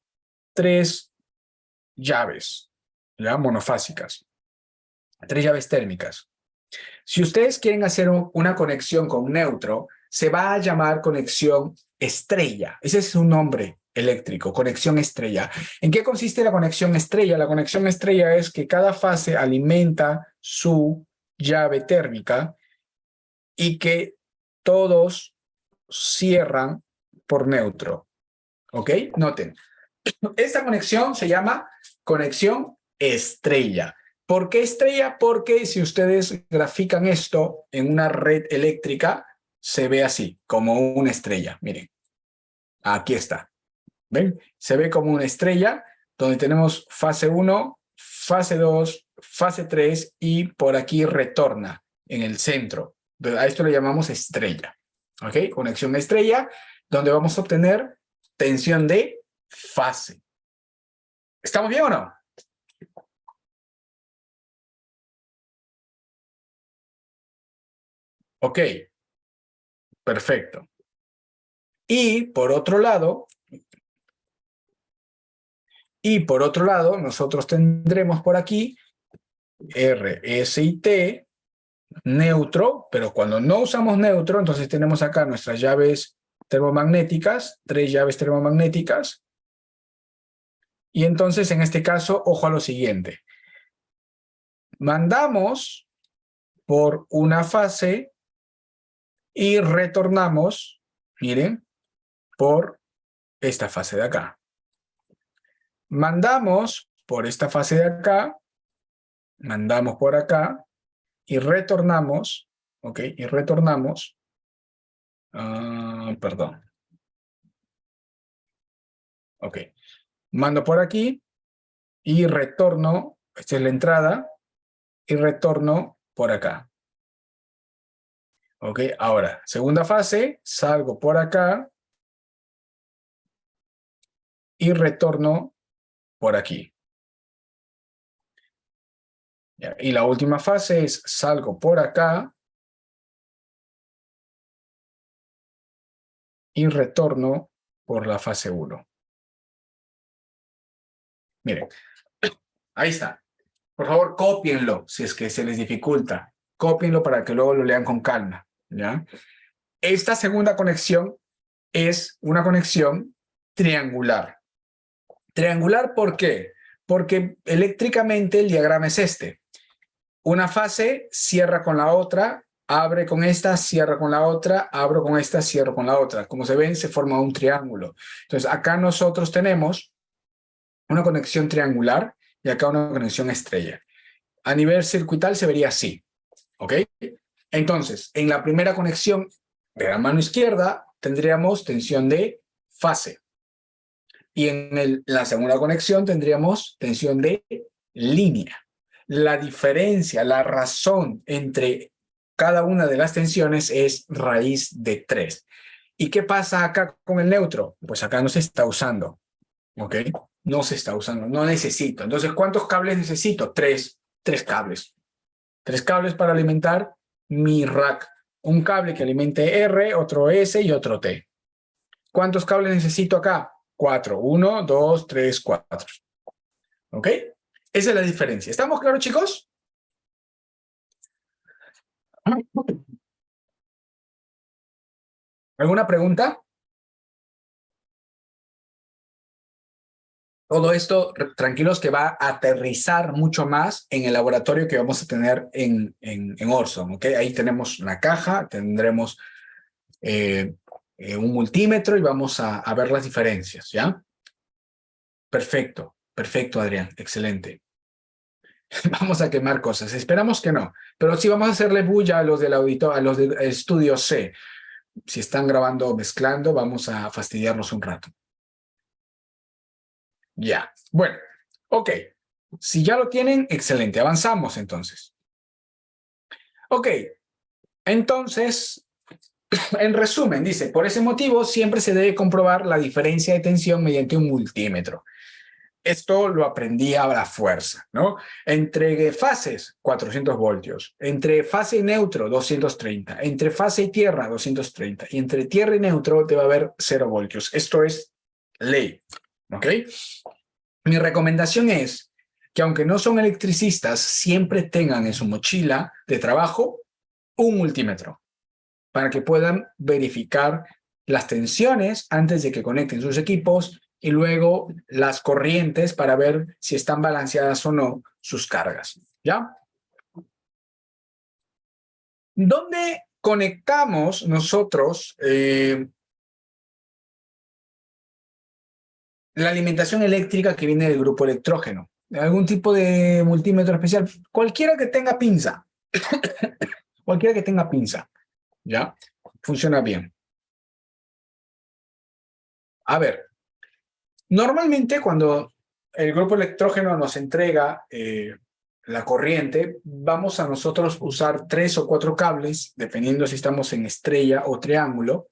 3 llaves, ¿ya? Monofásicas, 3 llaves térmicas. Si ustedes quieren hacer una conexión con neutro, se va a llamar conexión estrella. Ese es su nombre eléctrico, conexión estrella. ¿En qué consiste la conexión estrella? La conexión estrella es que cada fase alimenta su llave térmica y que todos cierran por neutro. ¿Ok? Noten. Esta conexión se llama conexión estrella. ¿Por qué estrella? Porque si ustedes grafican esto en una red eléctrica, se ve así, como una estrella. Miren, aquí está. ¿Ven? Se ve como una estrella, donde tenemos fase 1, fase 2, fase 3 y por aquí retorna en el centro. A esto le llamamos estrella. ¿Ok? Conexión estrella. donde vamos a obtener tensión de fase. ¿Estamos bien o no? Ok, perfecto. Y por otro lado, nosotros tendremos por aquí R, S y T, neutro, pero cuando no usamos neutro, entonces tenemos acá nuestras llaves termomagnéticas, 3 llaves termomagnéticas. Y entonces, en este caso, ojo a lo siguiente. Mandamos por una fase y retornamos, miren, por esta fase de acá. Mandamos por esta fase de acá, mandamos por acá y retornamos, ¿ok? Y retornamos, perdón. Ok. Mando por aquí y retorno, esta es la entrada, y retorno por acá. Ok, ahora, segunda fase, salgo por acá y retorno por aquí. Ya, y la última fase es salgo por acá y retorno por la fase 1. Miren, ahí está. Por favor, cópienlo si es que se les dificulta. Cópienlo para que luego lo lean con calma, ¿ya? Esta segunda conexión es una conexión triangular. ¿Triangular por qué? Porque eléctricamente el diagrama es este. Una fase cierra con la otra, abre con esta, cierra con la otra, abro con esta, cierro con la otra. Como se ven, se forma un triángulo. Entonces, acá nosotros tenemos una conexión triangular y acá una conexión estrella. A nivel circuital se vería así, ¿ok? Entonces, en la primera conexión de la mano izquierda tendríamos tensión de fase. Y en la segunda conexión tendríamos tensión de línea. La diferencia, la razón entre cada una de las tensiones es raíz de 3. ¿Y qué pasa acá con el neutro? Pues acá no se está usando, ¿ok? No se está usando, no necesito. Entonces, ¿cuántos cables necesito? 3 cables. 3 cables para alimentar mi rack. Un cable que alimente R, otro S y otro T. ¿Cuántos cables necesito acá? 4. 1, 2, 3, 4. ¿Ok? Esa es la diferencia. ¿Estamos claros, chicos? ¿Alguna pregunta? Todo esto, tranquilos, que va a aterrizar mucho más en el laboratorio que vamos a tener en Orson. ¿Ok? Ahí tenemos una caja, tendremos un multímetro y vamos a ver las diferencias, ¿ya? Perfecto, perfecto, Adrián, excelente. Vamos a quemar cosas, esperamos que no, pero sí vamos a hacerle bulla a los del auditor, a los del estudio C. Si están grabando o mezclando, vamos a fastidiarnos un rato. Ya, bueno, ok. Si ya lo tienen, excelente, avanzamos entonces. Ok, entonces, en resumen, dice, por ese motivo siempre se debe comprobar la diferencia de tensión mediante un multímetro. Esto lo aprendí a la fuerza, ¿no? Entre fases, 400 voltios. Entre fase y neutro, 230. Entre fase y tierra, 230. Y entre tierra y neutro debe haber 0 voltios. Esto es ley, ¿ok? Mi recomendación es que aunque no son electricistas, siempre tengan en su mochila de trabajo un multímetro para que puedan verificar las tensiones antes de que conecten sus equipos y luego las corrientes para ver si están balanceadas o no sus cargas, ¿ya? ¿Dónde conectamos nosotros la alimentación eléctrica que viene del grupo electrógeno? ¿Algún tipo de multímetro especial? Cualquiera que tenga pinza. Cualquiera que tenga pinza, ¿ya? Funciona bien. A ver, normalmente cuando el grupo electrógeno nos entrega la corriente, vamos a nosotros usar 3 o 4 cables, dependiendo si estamos en estrella o triángulo,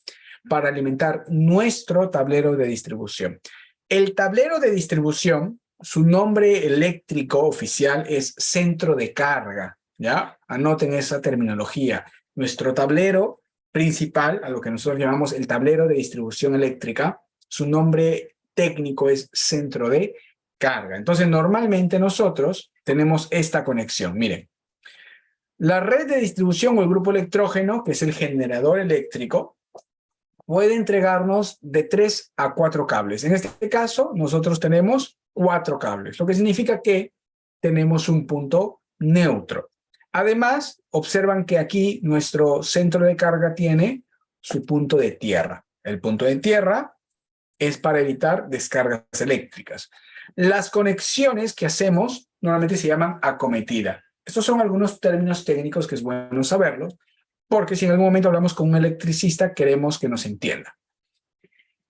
para alimentar nuestro tablero de distribución. El tablero de distribución, su nombre eléctrico oficial es centro de carga, ¿ya? Anoten esa terminología. Nuestro tablero principal, a lo que nosotros llamamos el tablero de distribución eléctrica, su nombre técnico es centro de carga. Entonces, normalmente nosotros tenemos esta conexión. Miren, la red de distribución o el grupo electrógeno, que es el generador eléctrico, puede entregarnos de 3 a 4 cables. En este caso, nosotros tenemos 4 cables, lo que significa que tenemos un punto neutro. Además, observan que aquí nuestro centro de carga tiene su punto de tierra. El punto de tierra es para evitar descargas eléctricas. Las conexiones que hacemos normalmente se llaman acometida. Estos son algunos términos técnicos que es bueno saberlos, porque si en algún momento hablamos con un electricista, queremos que nos entienda.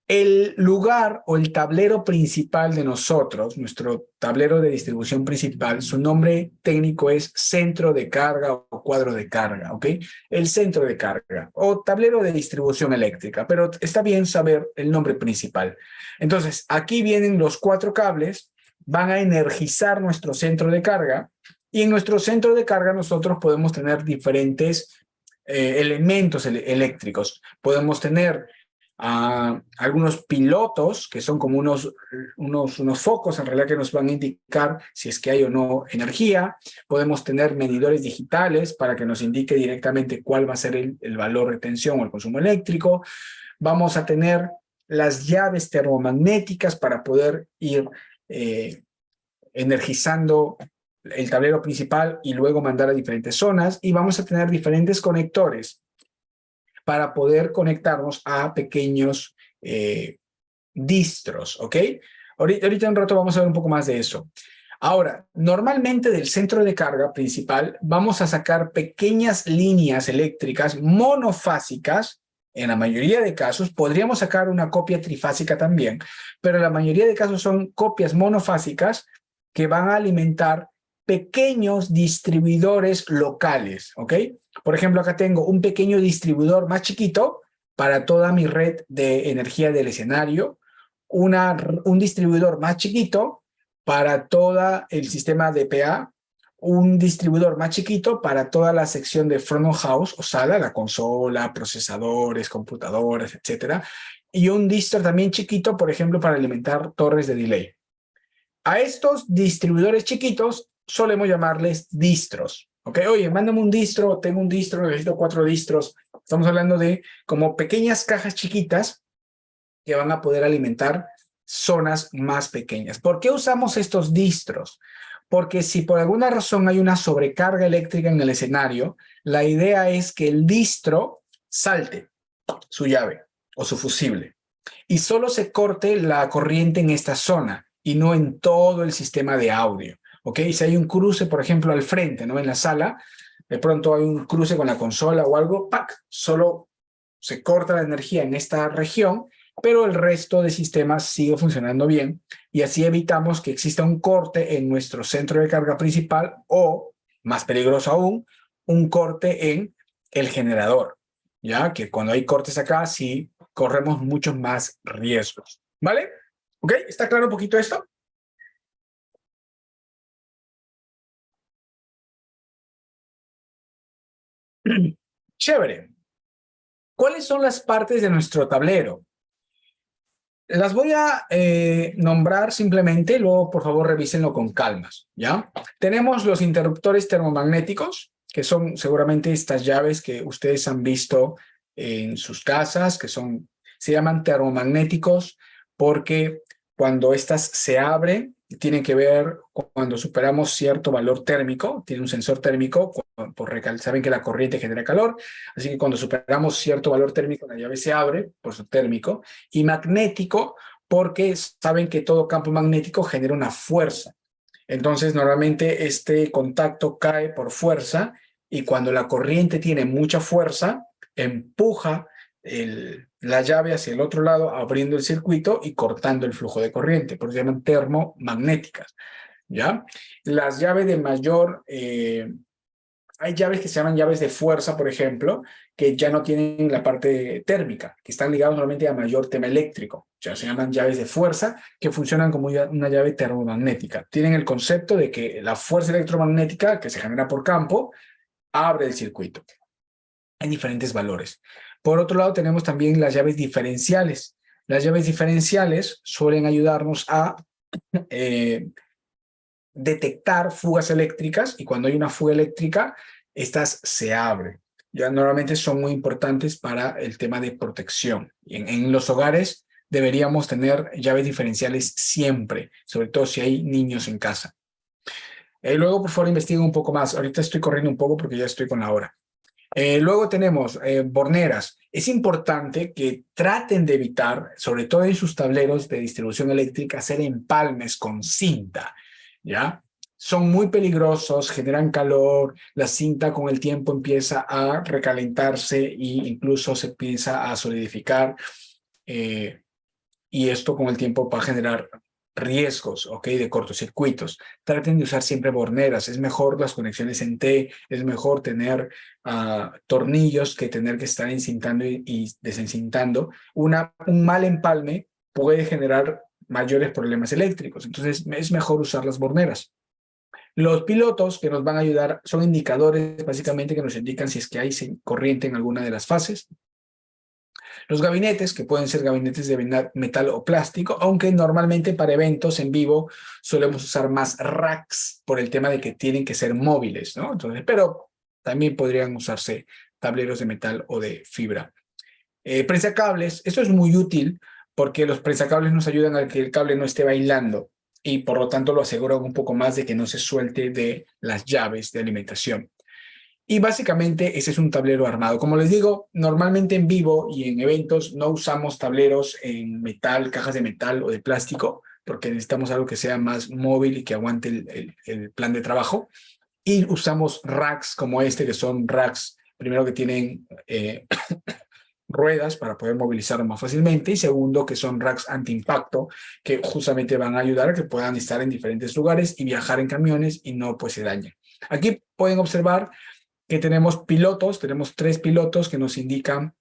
El lugar o el tablero principal de nosotros, nuestro tablero de distribución principal, su nombre técnico es centro de carga o cuadro de carga, ¿ok? El centro de carga o tablero de distribución eléctrica, pero está bien saber el nombre principal. Entonces, aquí vienen los 4 cables, van a energizar nuestro centro de carga y en nuestro centro de carga nosotros podemos tener diferentes elementos eléctricos. Podemos tener algunos pilotos que son como unos focos en realidad que nos van a indicar si es que hay o no energía. Podemos tener medidores digitales para que nos indique directamente cuál va a ser el valor de tensión o el consumo eléctrico. Vamos a tener las llaves termomagnéticas para poder ir energizando el tablero principal y luego mandar a diferentes zonas, y vamos a tener diferentes conectores para poder conectarnos a pequeños distros, ¿ok? Ahorita un rato vamos a ver un poco más de eso. Ahora, normalmente del centro de carga principal vamos a sacar pequeñas líneas eléctricas monofásicas. En la mayoría de casos podríamos sacar una copia trifásica también, pero la mayoría de casos son copias monofásicas que van a alimentar pequeños distribuidores locales, ¿ok? Por ejemplo, acá tengo un pequeño distribuidor más chiquito para toda mi red de energía del escenario, un distribuidor más chiquito para todo el sistema DPA, un distribuidor más chiquito para toda la sección de front of house o sala, la consola, procesadores, computadoras, etcétera, y un distro también chiquito, por ejemplo, para alimentar torres de delay. A estos distribuidores chiquitos solemos llamarles distros. ¿Ok? Oye, mándame un distro, tengo un distro, necesito 4 distros. Estamos hablando de como pequeñas cajas chiquitas que van a poder alimentar zonas más pequeñas. ¿Por qué usamos estos distros? Porque si por alguna razón hay una sobrecarga eléctrica en el escenario, la idea es que el distro salte su llave o su fusible y solo se corte la corriente en esta zona y no en todo el sistema de audio. ¿Ok? Si hay un cruce, por ejemplo, al frente, ¿no? En la sala, de pronto hay un cruce con la consola o algo, ¡pac! Solo se corta la energía en esta región, pero el resto del sistema sigue funcionando bien y así evitamos que exista un corte en nuestro centro de carga principal o, más peligroso aún, un corte en el generador, ¿ya? Que cuando hay cortes acá sí corremos muchos más riesgos, ¿vale? ¿Ok? ¿Está claro un poquito esto? Chévere. ¿Cuáles son las partes de nuestro tablero? Las voy a nombrar simplemente, luego por favor revísenlo con calmas, ¿ya? Tenemos los interruptores termomagnéticos, que son seguramente estas llaves que ustedes han visto en sus casas, que se llaman termomagnéticos porque cuando estas se abren, tienen que ver cuando superamos cierto valor térmico, tiene un sensor térmico, saben que la corriente genera calor, así que cuando superamos cierto valor térmico, la llave se abre por su térmico, y magnético, porque saben que todo campo magnético genera una fuerza. Entonces, normalmente este contacto cae por fuerza, y cuando la corriente tiene mucha fuerza, empuja la llave hacia el otro lado, abriendo el circuito y cortando el flujo de corriente, por eso se llaman termomagnéticas, ¿ya? Las llaves de mayor Hay llaves que se llaman llaves de fuerza, por ejemplo, que ya no tienen la parte térmica, que están ligados normalmente a mayor tema eléctrico. Ya se llaman llaves de fuerza, que funcionan como una llave termomagnética. Tienen el concepto de que la fuerza electromagnética que se genera por campo abre el circuito. Hay diferentes valores. Por otro lado, tenemos también las llaves diferenciales. Las llaves diferenciales suelen ayudarnos a detectar fugas eléctricas, y cuando hay una fuga eléctrica, estas se abren. Ya normalmente son muy importantes para el tema de protección. En los hogares deberíamos tener llaves diferenciales siempre, sobre todo si hay niños en casa. Luego, por favor, investiguen un poco más. Ahorita estoy corriendo un poco porque ya estoy con la hora. Luego tenemos borneras. Es importante que traten de evitar, sobre todo en sus tableros de distribución eléctrica, hacer empalmes con cinta, ¿ya? Son muy peligrosos, generan calor, la cinta con el tiempo empieza a recalentarse e incluso se empieza a solidificar, y esto con el tiempo va a generar riesgos, ¿ok? De cortocircuitos. Traten de usar siempre borneras. Es mejor las conexiones en T, es mejor tener tornillos que tener que estar encintando y desencintando. Un mal empalme puede generar mayores problemas eléctricos. Entonces, es mejor usar las borneras. Los pilotos que nos van a ayudar son indicadores, básicamente, que nos indican si es que hay corriente en alguna de las fases. Los gabinetes, que pueden ser gabinetes de metal o plástico, aunque normalmente para eventos en vivo solemos usar más racks por el tema de que tienen que ser móviles, ¿no? Entonces, pero también podrían usarse tableros de metal o de fibra. Prensacables, esto es muy útil porque los prensacables nos ayudan a que el cable no esté bailando y por lo tanto lo aseguran un poco más de que no se suelte de las llaves de alimentación. Y básicamente ese es un tablero armado. Como les digo, normalmente en vivo y en eventos no usamos tableros en metal, cajas de metal o de plástico, porque necesitamos algo que sea más móvil y que aguante el plan de trabajo. Y usamos racks como este, que son racks, primero que tienen ruedas para poder movilizarlo más fácilmente, y segundo, que son racks anti-impacto, que justamente van a ayudar a que puedan estar en diferentes lugares y viajar en camiones y no pues se dañen. Aquí pueden observar que tenemos pilotos, tenemos 3 pilotos que nos indican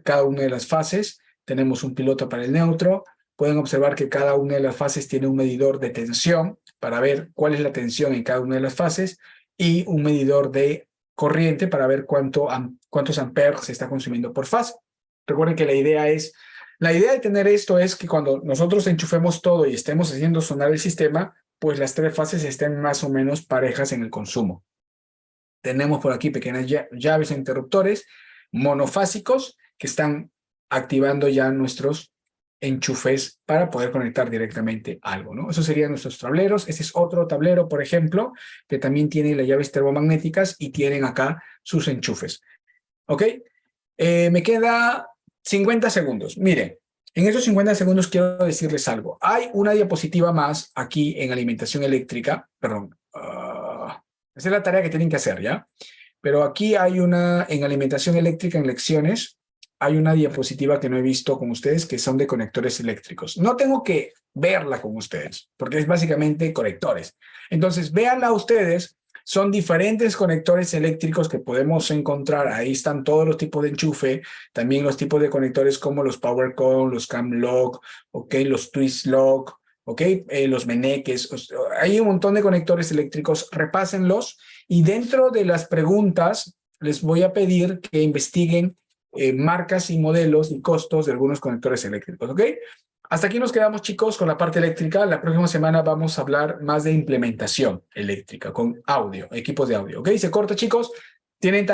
cada una de las fases. Tenemos un piloto para el neutro. Pueden observar que cada una de las fases tiene un medidor de tensión para ver cuál es la tensión en cada una de las fases y un medidor de corriente para ver cuántos amperes se está consumiendo por fase. Recuerden que la idea de tener esto es que cuando nosotros enchufemos todo y estemos haciendo sonar el sistema, pues las 3 fases estén más o menos parejas en el consumo. Tenemos por aquí pequeñas llaves e interruptores monofásicos que están activando ya nuestros enchufes para poder conectar directamente algo, ¿no? Esos serían nuestros tableros. Este es otro tablero, por ejemplo, que también tiene las llaves termomagnéticas y tienen acá sus enchufes. ¿Ok? Me queda 50 segundos. Miren, en esos 50 segundos quiero decirles algo. Hay una diapositiva más aquí en alimentación eléctrica, perdón, esa es la tarea que tienen que hacer, ¿ya? Pero aquí hay en alimentación eléctrica, en lecciones, hay una diapositiva que no he visto con ustedes, que son de conectores eléctricos. No tengo que verla con ustedes, porque es básicamente conectores. Entonces, véanla ustedes. Son diferentes conectores eléctricos que podemos encontrar. Ahí están todos los tipos de enchufe, también los tipos de conectores como los power cone, los cam lock, okay, los twist lock, okay, los meneques. Hay un montón de conectores eléctricos, repásenlos, y dentro de las preguntas les voy a pedir que investiguen marcas y modelos y costos de algunos conectores eléctricos, ¿ok? Hasta aquí nos quedamos, chicos, con la parte eléctrica. La próxima semana vamos a hablar más de implementación eléctrica con audio, equipos de audio, ¿ok? Se corta, chicos. Tienen